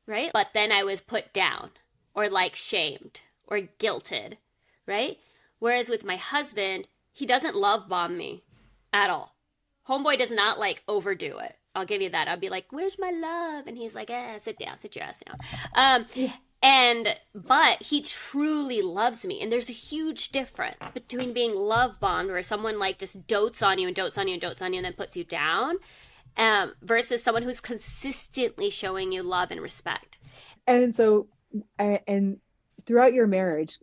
right? But then I was put down or like shamed or guilted, right? Whereas with my husband, he doesn't love bomb me at all. Homeboy does not like overdo it. I'll give you that. I'll be like, "Where's my love?" And he's like, sit down, sit your ass down." Yeah. And but he truly loves me, and there's a huge difference between being love bombed, where someone like just dotes on you and dotes on you and dotes on you, and then puts you down, versus someone who's consistently showing you love and respect. And so and throughout your marriage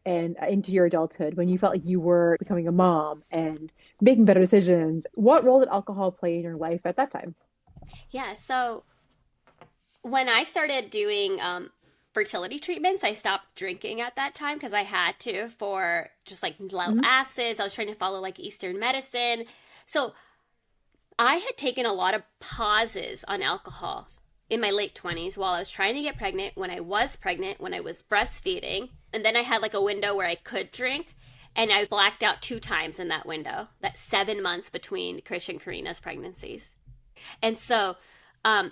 and into your adulthood, when you felt like you were becoming a mom and making better decisions, what role did alcohol play in your life at that time? Yeah, so when I started doing fertility treatments, I stopped drinking at that time because I had to for just like low Hmm. acids. I was trying to follow like Eastern medicine. So I had taken a lot of pauses on alcohol in my late 20s while I was trying to get pregnant, when I was pregnant, when I was breastfeeding. And then I had like a window where I could drink. And I blacked out 2 times in that window, that 7 months between Krish and Karina's pregnancies. And so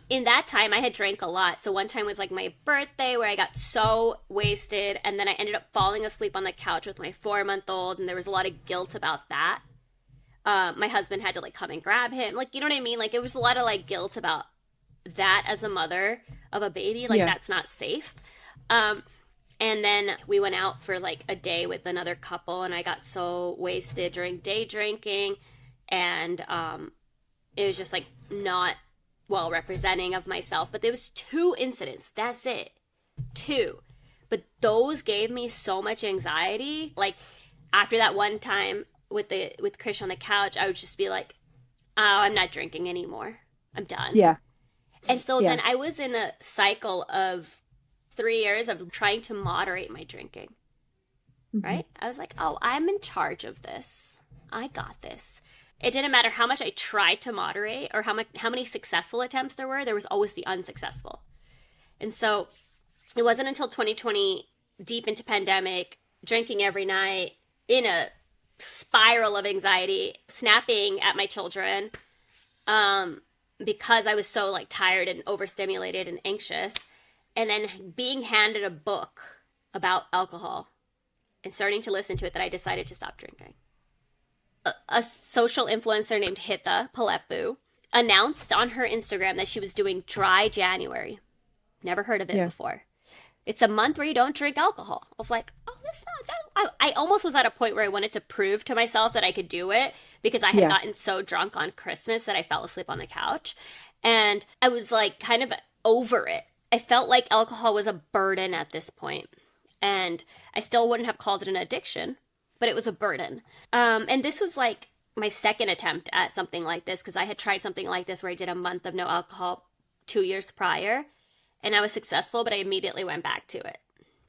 in that time, I had drank a lot. So one time was like my birthday where I got so wasted. And then I ended up falling asleep on the couch with my 4 month old. And there was a lot of guilt about that. My husband had to like come and grab him. Like, you know what I mean? Like, it was a lot of like guilt about that as a mother of a baby. Like, Yeah. that's not safe. Um, and then we went out for like a day with another couple, and I got so wasted during day drinking. And it was just like not well representing of myself. But there was 2 incidents. That's it. 2. But those gave me so much anxiety. Like after that one time with Krish on the couch, I would just be like, "Oh, I'm not drinking anymore. I'm done." Yeah. And so Yeah. then I was in a cycle of 3 years of trying to moderate my drinking, Hmm. right? I was like, "Oh, I'm in charge of this. I got this." It didn't matter how much I tried to moderate or how many successful attempts there was always the unsuccessful. And so it wasn't until 2020, deep into pandemic, drinking every night, in a spiral of anxiety, snapping at my children, um, because I was so like tired and overstimulated and anxious, and then being handed a book about alcohol and starting to listen to it, that I decided to stop drinking. A social influencer named Hitha Palepu announced on her Instagram that she was doing dry January. Never heard of it Yeah. before. It's a month where you don't drink alcohol. I was like, oh, that's not that. I almost was at a point where I wanted to prove to myself that I could do it, because I had Yeah. gotten so drunk on Christmas that I fell asleep on the couch. And I was like kind of over it. I felt like alcohol was a burden at this point. And I still wouldn't have called it an addiction, but it was a burden. And this was like my second attempt at something like this, because I had tried something like this where I did a month of no alcohol 2 years prior, and I was successful, but I immediately went back to it.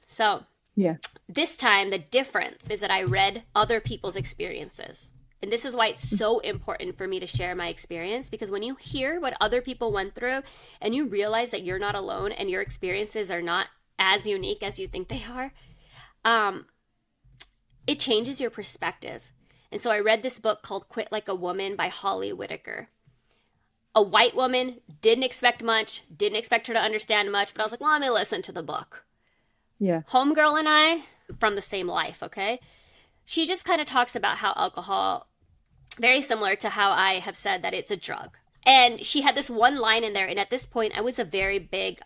So Yeah. this time, the difference is that I read other people's experiences. And this is why it's so important for me to share my experience, because when you hear what other people went through and you realize that you're not alone and your experiences are not as unique as you think they are, it changes your perspective. And so I read this book called Quit Like a Woman by Holly Whitaker. A white woman, didn't expect much, didn't expect her to understand much, but I was like, well, let me listen to the book. Yeah. Homegirl and I, from the same life, okay? She just kind of talks about how alcohol, very similar to how I have said that it's a drug. And she had this one line in there, and at this point, I was a very big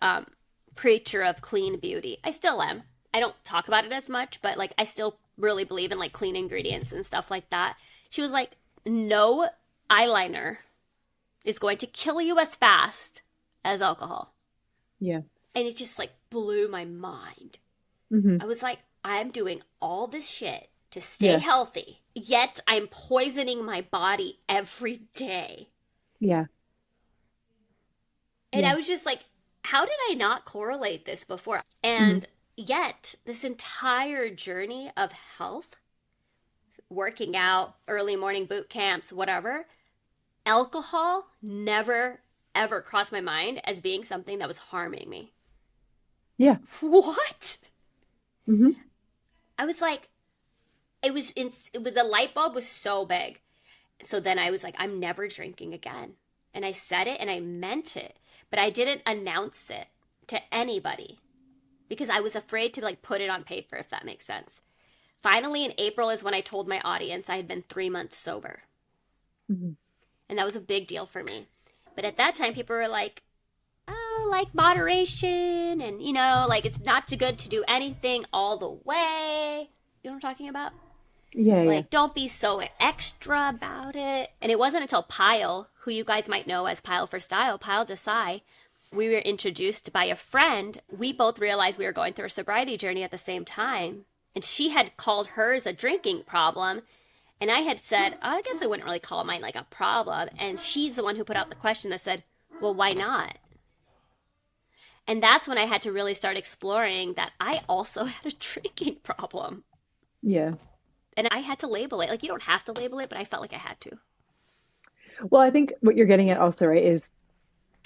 preacher of clean beauty. I still am. I don't talk about it as much, but like I still really believe in like clean ingredients and stuff like that. She was like, no eyeliner is going to kill you as fast as alcohol. Yeah. And it just like blew my mind. Mm-hmm. I was like, I'm doing all this shit to stay Yeah. healthy, yet I'm poisoning my body every day. Yeah. And Yeah. I was just like, how did I not correlate this before? Mm-hmm. And yet, this entire journey of health, working out, early morning boot camps, whatever, alcohol never, ever crossed my mind as being something that was harming me. Yeah. What? Mm-hmm. I was like, the light bulb was so big. So then I was like, I'm never drinking again. And I said it and I meant it, but I didn't announce it to anybody because I was afraid to like put it on paper, if that makes sense. Finally, in April is when I told my audience I had been 3 months sober. Mm-hmm. And that was a big deal for me. But at that time, people were like, oh, like moderation. And, you know, like it's not too good to do anything all the way. You know what I'm talking about? Yeah. Yeah. Like, don't be so extra about it. And it wasn't until Pyle, who you guys might know as Pyle for Style, Pyle Desai, we were introduced by a friend. We both realized we were going through a sobriety journey at the same time. And she had called hers a drinking problem. And I had said, oh, I guess I wouldn't really call mine like a problem. And she's the one who put out the question that said, well, why not? And that's when I had to really start exploring that I also had a drinking problem. Yeah. And I had to label it. Like, you don't have to label it, but I felt like I had to. Well, I think what you're getting at also, right, is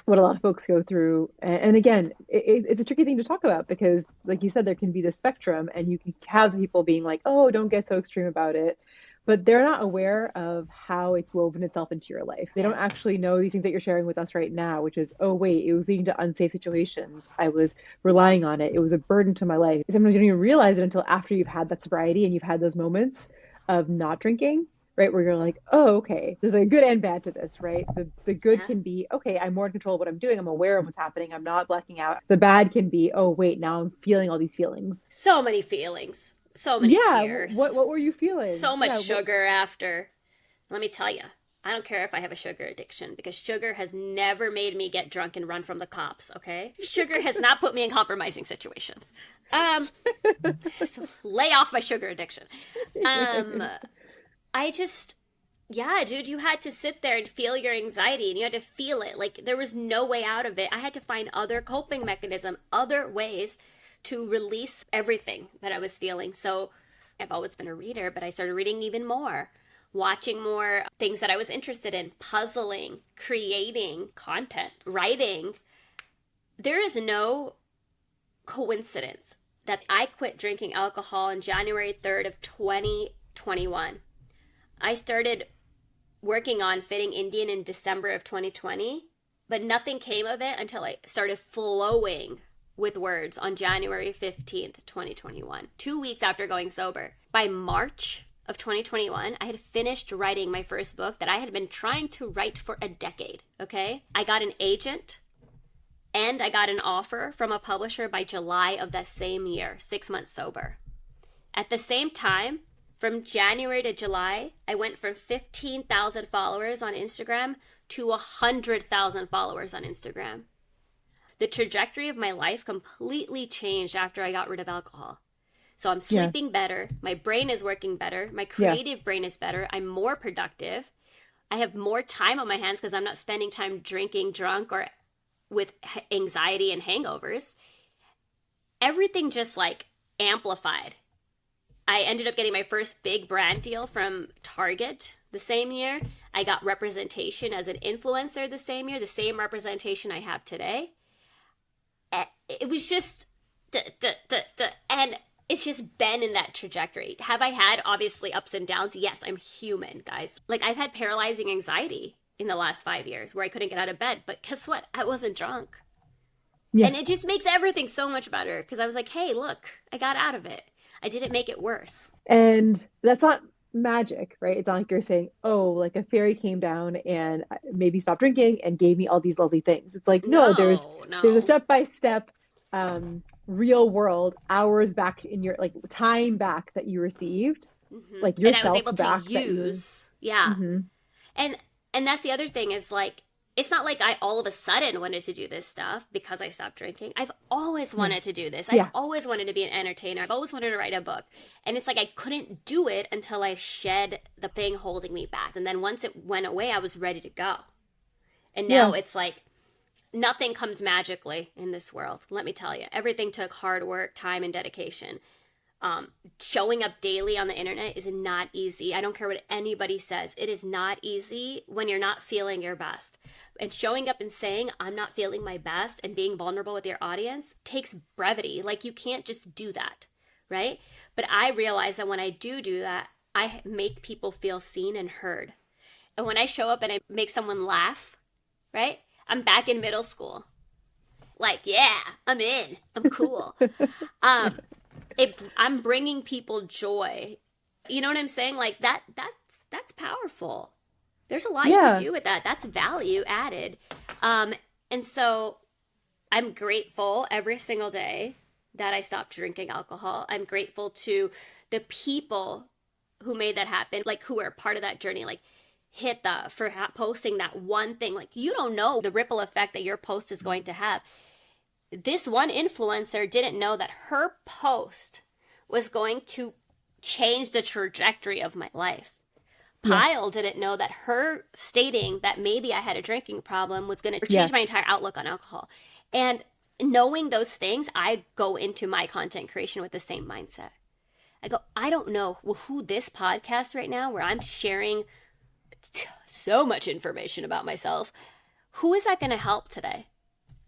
what a lot of folks go through. And again, it's a tricky thing to talk about because, like you said, there can be this spectrum, and you can have people being like, oh, don't get so extreme about it. But they're not aware of how it's woven itself into your life. They don't actually know these things that you're sharing with us right now, which is, oh, wait, it was leading to unsafe situations. I was relying on it. It was a burden to my life. Sometimes you don't even realize it until after you've had that sobriety and you've had those moments of not drinking, right? Where you're like, oh, okay, there's a good and bad to this, right? The good Yeah. can be, okay, I'm more in control of what I'm doing. I'm aware of what's happening. I'm not blacking out. The bad can be, oh, wait, now I'm feeling all these feelings. So many feelings. So many Yeah. tears. What were you feeling? So much Yeah, sugar after. Let me tell you, I don't care if I have a sugar addiction because sugar has never made me get drunk and run from the cops, okay? Sugar has not put me in compromising situations. So lay off my sugar addiction. I just, yeah, dude, you had to sit there and feel your anxiety and you had to feel it. Like there was no way out of it. I had to find other coping mechanism, other ways to release everything that I was feeling. So I've always been a reader, but I started reading even more, watching more things that I was interested in, puzzling, creating content, writing. There is no coincidence that I quit drinking alcohol on January 3rd of 2021. I started working on Fitting Indian in December of 2020, but nothing came of it until I started flowing with words on January 15th, 2021, 2 weeks after going sober. By March of 2021, I had finished writing my first book that I had been trying to write for a decade, okay? I got an agent and I got an offer from a publisher by July of that same year, 6 months sober. At the same time, from January to July, I went from 15,000 followers on Instagram to 100,000 followers on Instagram. The trajectory of my life completely changed after I got rid of alcohol. So I'm sleeping better. My brain is working better. My creative brain is better. I'm more productive. I have more time on my hands because I'm not spending time drinking drunk or with anxiety and hangovers. Everything just like amplified. I ended up getting my first big brand deal from Target the same year. I got representation as an influencer the same year, the same representation I have today. It was just, and it's just been in that trajectory. Have I had obviously ups and downs? Yes, I'm human, guys. Like I've had paralyzing anxiety in the last 5 years where I couldn't get out of bed, but guess what? I wasn't drunk. Yeah. And it just makes everything so much better because I was like, hey, look, I got out of it. I didn't make it worse. And that's not magic, right? It's not like you're saying, oh, like a fairy came down and maybe stopped drinking and gave me all these lovely things. It's like, no, there's a step-by-step real world hours back in your like time back that you received, like yourself, and I was able to use. Yeah. Mm-hmm. And that's the other thing is like it's not like I all of a sudden wanted to do this stuff because I stopped drinking. I've always wanted to do this. I've Yeah. always wanted to be an entertainer. I've always wanted to write a book. And it's like I couldn't do it until I shed the thing holding me back. And then once it went away, I was ready to go. And now Yeah. it's like nothing comes magically in this world. Let me tell you, everything took hard work, time, and dedication. Showing up daily on the internet is not easy. I don't care what anybody says. It is not easy when you're not feeling your best. And showing up and saying, I'm not feeling my best and being vulnerable with your audience takes brevity. Like, you can't just do that, right? But I realize that when I do that, I make people feel seen and heard. And when I show up and I make someone laugh, right? I'm back in middle school. Like, yeah, I'm in. I'm cool. I'm bringing people joy. You know what I'm saying? Like that's powerful. There's a lot you Yeah. can do with that. That's value added. And so I'm grateful every single day that I stopped drinking alcohol. I'm grateful to the people who made that happen, like who were part of that journey, like for posting that one thing. Like, you don't know the ripple effect that your post is going to have. This one influencer didn't know that her post was going to change the trajectory of my life. Yeah. Pyle didn't know that her stating that maybe I had a drinking problem was going to change my entire outlook on alcohol. And knowing those things, I go into my content creation with the same mindset. I go, I don't know who this podcast right now, where I'm sharing so much information about myself, who is that going to help today?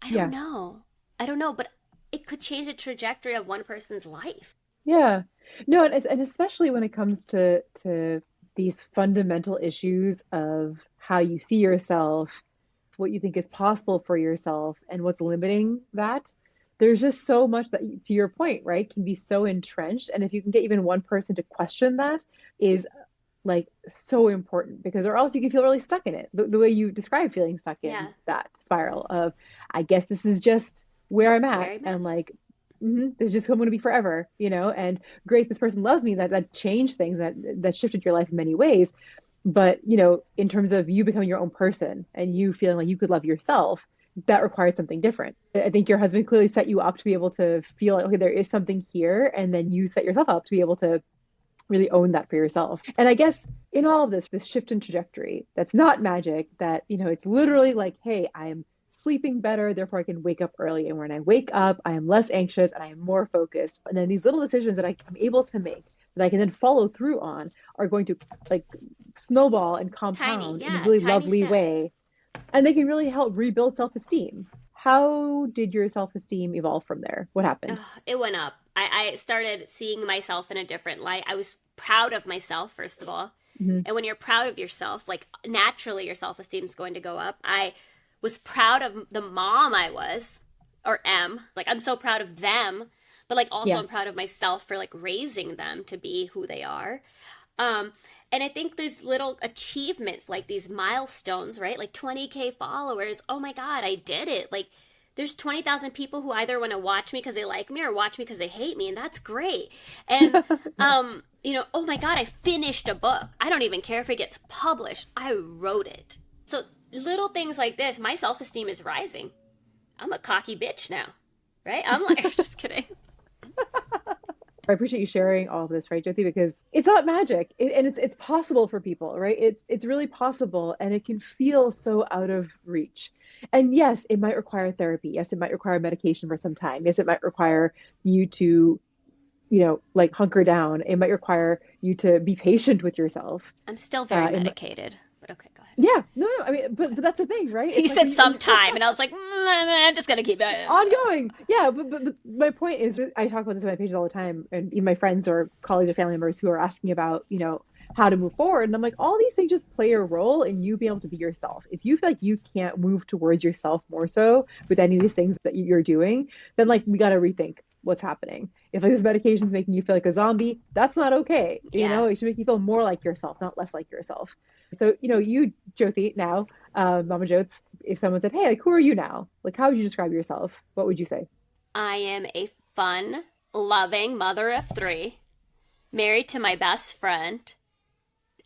I don't know. I don't know, but it could change the trajectory of one person's life. Yeah. No, and especially when it comes to these fundamental issues of how you see yourself, what you think is possible for yourself, and what's limiting that. There's just so much that, to your point, right, can be so entrenched. And if you can get even one person to question that is like so important, because or else you can feel really stuck in it. The way you describe feeling stuck in that spiral of, I guess this is just where I'm at, and like, this is just who I'm going to be forever, and great, this person loves me, that changed things, that shifted your life in many ways. But, in terms of you becoming your own person and you feeling like you could love yourself, that required something different. I think your husband clearly set you up to be able to feel like, okay, there is something here. And then you set yourself up to be able to really own that for yourself. And I guess in all of this shift in trajectory, that's not magic, that, it's literally like, hey, I am sleeping better, therefore I can wake up early. And when I wake up, I am less anxious and I am more focused. And then these little decisions that I'm able to make that I can then follow through on are going to like snowball and compound in a really lovely way. And they can really help rebuild self-esteem. How did your self-esteem evolve from there? What happened? It went up. I started seeing myself in a different light. I was proud of myself, first of all. Mm-hmm. And when you're proud of yourself, like, naturally your self-esteem is going to go up. I was proud of the mom I was, or am. Like, I'm so proud of them, but like also I'm proud of myself for like raising them to be who they are. And I think these little achievements, like these milestones, right? Like 20K followers. Oh my God, I did it. Like, there's 20,000 people who either want to watch me because they like me or watch me because they hate me. And that's great. And, oh my God, I finished a book. I don't even care if it gets published. I wrote it. So little things like this, my self-esteem is rising. I'm a cocky bitch now, right? I'm like, just kidding. I appreciate you sharing all of this, right, Jyoti? Because it's not magic, and it's possible for people, right? It's really possible, and it can feel so out of reach. And yes, it might require therapy. Yes, it might require medication for some time. Yes, it might require you to, like hunker down. It might require you to be patient with yourself. I'm still very medicated, but okay, go ahead. Yeah, no, I mean, but that's the thing, right? You said sometime, and I was like, I'm just gonna keep it ongoing. Yeah, but my point is, I talk about this on my pages all the time, and even my friends or colleagues or family members who are asking about, how to move forward, and I'm like, all these things just play a role in you being able to be yourself. If you feel like you can't move towards yourself more so with any of these things that you're doing, then like we got to rethink what's happening. If like this medication's making you feel like a zombie, that's not okay. It should make you feel more like yourself, not less like yourself. So, you, Jyoti, now, Mama Jotes, if someone said, hey, like, who are you now? Like, how would you describe yourself? What would you say? I am a fun, loving mother of 3, married to my best friend,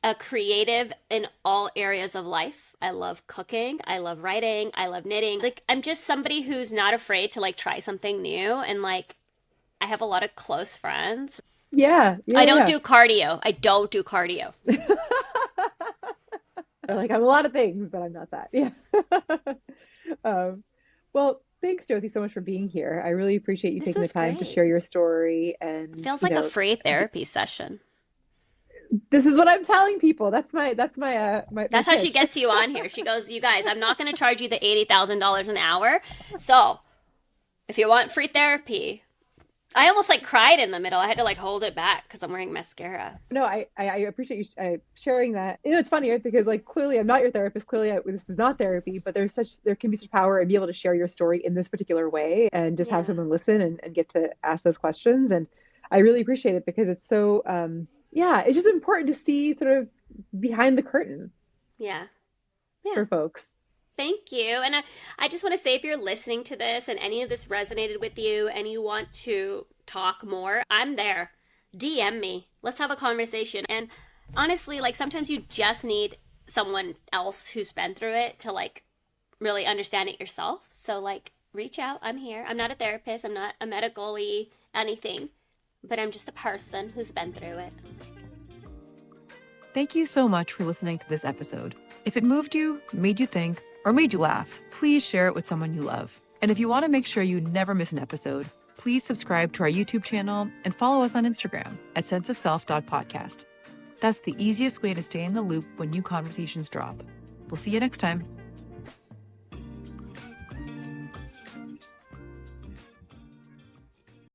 a creative in all areas of life. I love cooking. I love writing. I love knitting. Like, I'm just somebody who's not afraid to like try something new. And like, I have a lot of close friends. Yeah, I yeah, don't yeah. do cardio. I don't do cardio. Or like I'm a lot of things, but I'm not that. Yeah. um, well, thanks, Jyoti, so much for being here. I really appreciate you This taking the was time to great. share your story, It and feels like a free therapy session. this is what I'm telling people. That's my That's how she pitch. gets you on here. She goes, "You guys, I'm not going to charge you the $80,000 an hour. So if you want free therapy," I almost like cried in the middle. I had to like hold it back because I'm wearing mascara. No, I appreciate you sharing that. You know, it's funny, right? Because like clearly I'm not your therapist. Clearly this is not therapy, but there can be such power and be able to share your story in this particular way and just have Yeah. someone listen and get to ask those questions. And I really appreciate it because it's so, yeah, it's just important to see sort of behind the curtain Yeah. Yeah. for folks. Thank you. And I just want to say if you're listening to this and any of this resonated with you and you want to talk more, I'm there. DM me. Let's have a conversation. And honestly, like sometimes you just need someone else who's been through it to like really understand it yourself. So like reach out. I'm here. I'm not a therapist. I'm not a medical-y anything, but I'm just a person who's been through it. Thank you so much for listening to this episode. If it moved you, made you think, or made you laugh, please share it with someone you love. And if you want to make sure you never miss an episode, please subscribe to our YouTube channel and follow us on Instagram at senseofself.podcast. That's the easiest way to stay in the loop when new conversations drop. We'll see you next time.